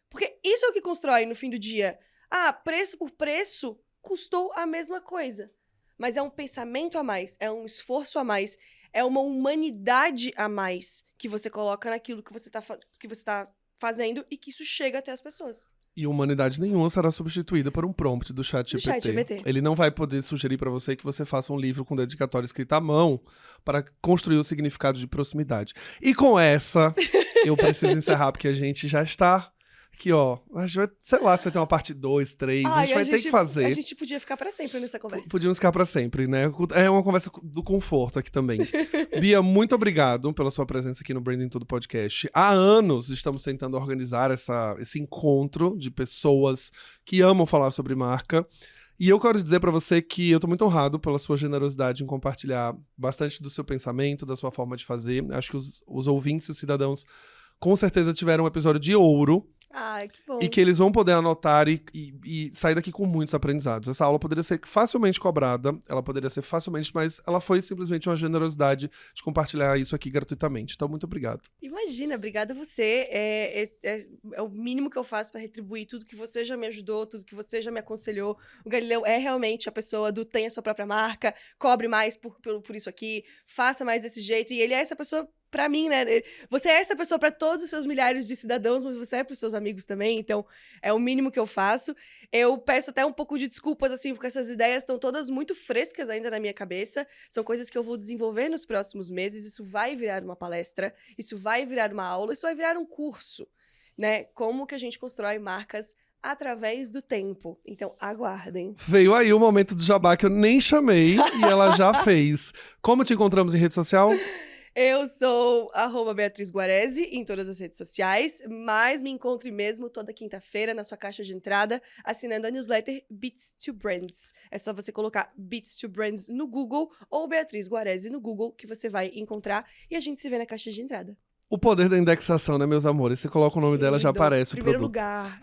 Porque isso é o que constrói no fim do dia. Preço por preço, custou a mesma coisa. Mas é um pensamento a mais, é um esforço a mais, é uma humanidade a mais que você coloca naquilo que você tá fazendo e que isso chega até as pessoas. E humanidade nenhuma será substituída por um prompt do ChatGPT. Ele não vai poder sugerir para você que você faça um livro com dedicatória escrita à mão para construir o significado de proximidade. E com essa, eu preciso encerrar, porque a gente já está aqui, ó. Sei lá se vai ter uma parte 2, 3. A gente vai ter que fazer. A gente podia ficar para sempre nessa conversa. Podíamos ficar para sempre, né? É uma conversa do conforto aqui também. Bia, muito obrigado pela sua presença aqui no Branding Tudo Podcast. Há anos estamos tentando organizar esse encontro de pessoas que amam falar sobre marca. E eu quero dizer para você que eu tô muito honrado pela sua generosidade em compartilhar bastante do seu pensamento, da sua forma de fazer. Acho que os ouvintes e os cidadãos com certeza tiveram um episódio de ouro. Que bom. E que eles vão poder anotar e sair daqui com muitos aprendizados. Essa aula poderia ser facilmente cobrada, ela poderia ser facilmente, mas ela foi simplesmente uma generosidade de compartilhar isso aqui gratuitamente. Então, muito obrigado. Imagina, obrigada a você. É o mínimo que eu faço para retribuir tudo que você já me ajudou, tudo que você já me aconselhou. O Galileu é realmente a pessoa do tenha sua própria marca, cobre mais por isso aqui, faça mais desse jeito. E ele é essa pessoa pra mim, né? Você é essa pessoa pra todos os seus milhares de cidadãos, mas você é pros seus amigos também, então é o mínimo que eu faço. Eu peço até um pouco de desculpas, assim, porque essas ideias estão todas muito frescas ainda na minha cabeça. São coisas que eu vou desenvolver nos próximos meses. Isso vai virar uma palestra, isso vai virar uma aula, isso vai virar um curso, né? Como que a gente constrói marcas através do tempo. Então, aguardem. Veio aí o momento do jabá que eu nem chamei e ela já fez. Como te encontramos em rede social? Eu sou @Beatriz Guarese em todas as redes sociais, mas me encontre mesmo toda quinta-feira na sua caixa de entrada, assinando a newsletter Beats to Brands. É só você colocar Beats to Brands no Google ou Beatriz Guarese no Google que você vai encontrar e a gente se vê na caixa de entrada. O poder da indexação, né, meus amores? Você coloca o nome dela, já aparece o produto. Primeiro lugar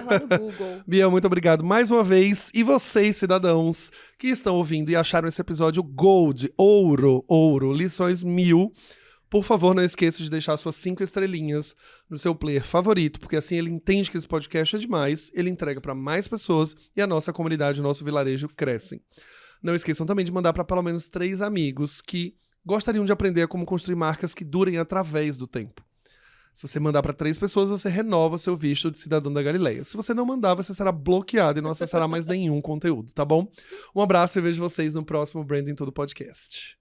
lá no Google. Bia, muito obrigado mais uma vez. E vocês, cidadãos, que estão ouvindo e acharam esse episódio Gold, ouro, lições 1000, por favor, não esqueça de deixar suas 5 estrelinhas no seu player favorito, porque assim ele entende que esse podcast é demais, ele entrega para mais pessoas e a nossa comunidade, o nosso vilarejo crescem. Não esqueçam também de mandar para pelo menos 3 amigos que gostariam de aprender como construir marcas que durem através do tempo. Se você mandar para 3 pessoas, você renova seu visto de cidadão da Galileia. Se você não mandar, você será bloqueado e não acessará mais nenhum conteúdo, tá bom? Um abraço e vejo vocês no próximo Branding Todo Podcast.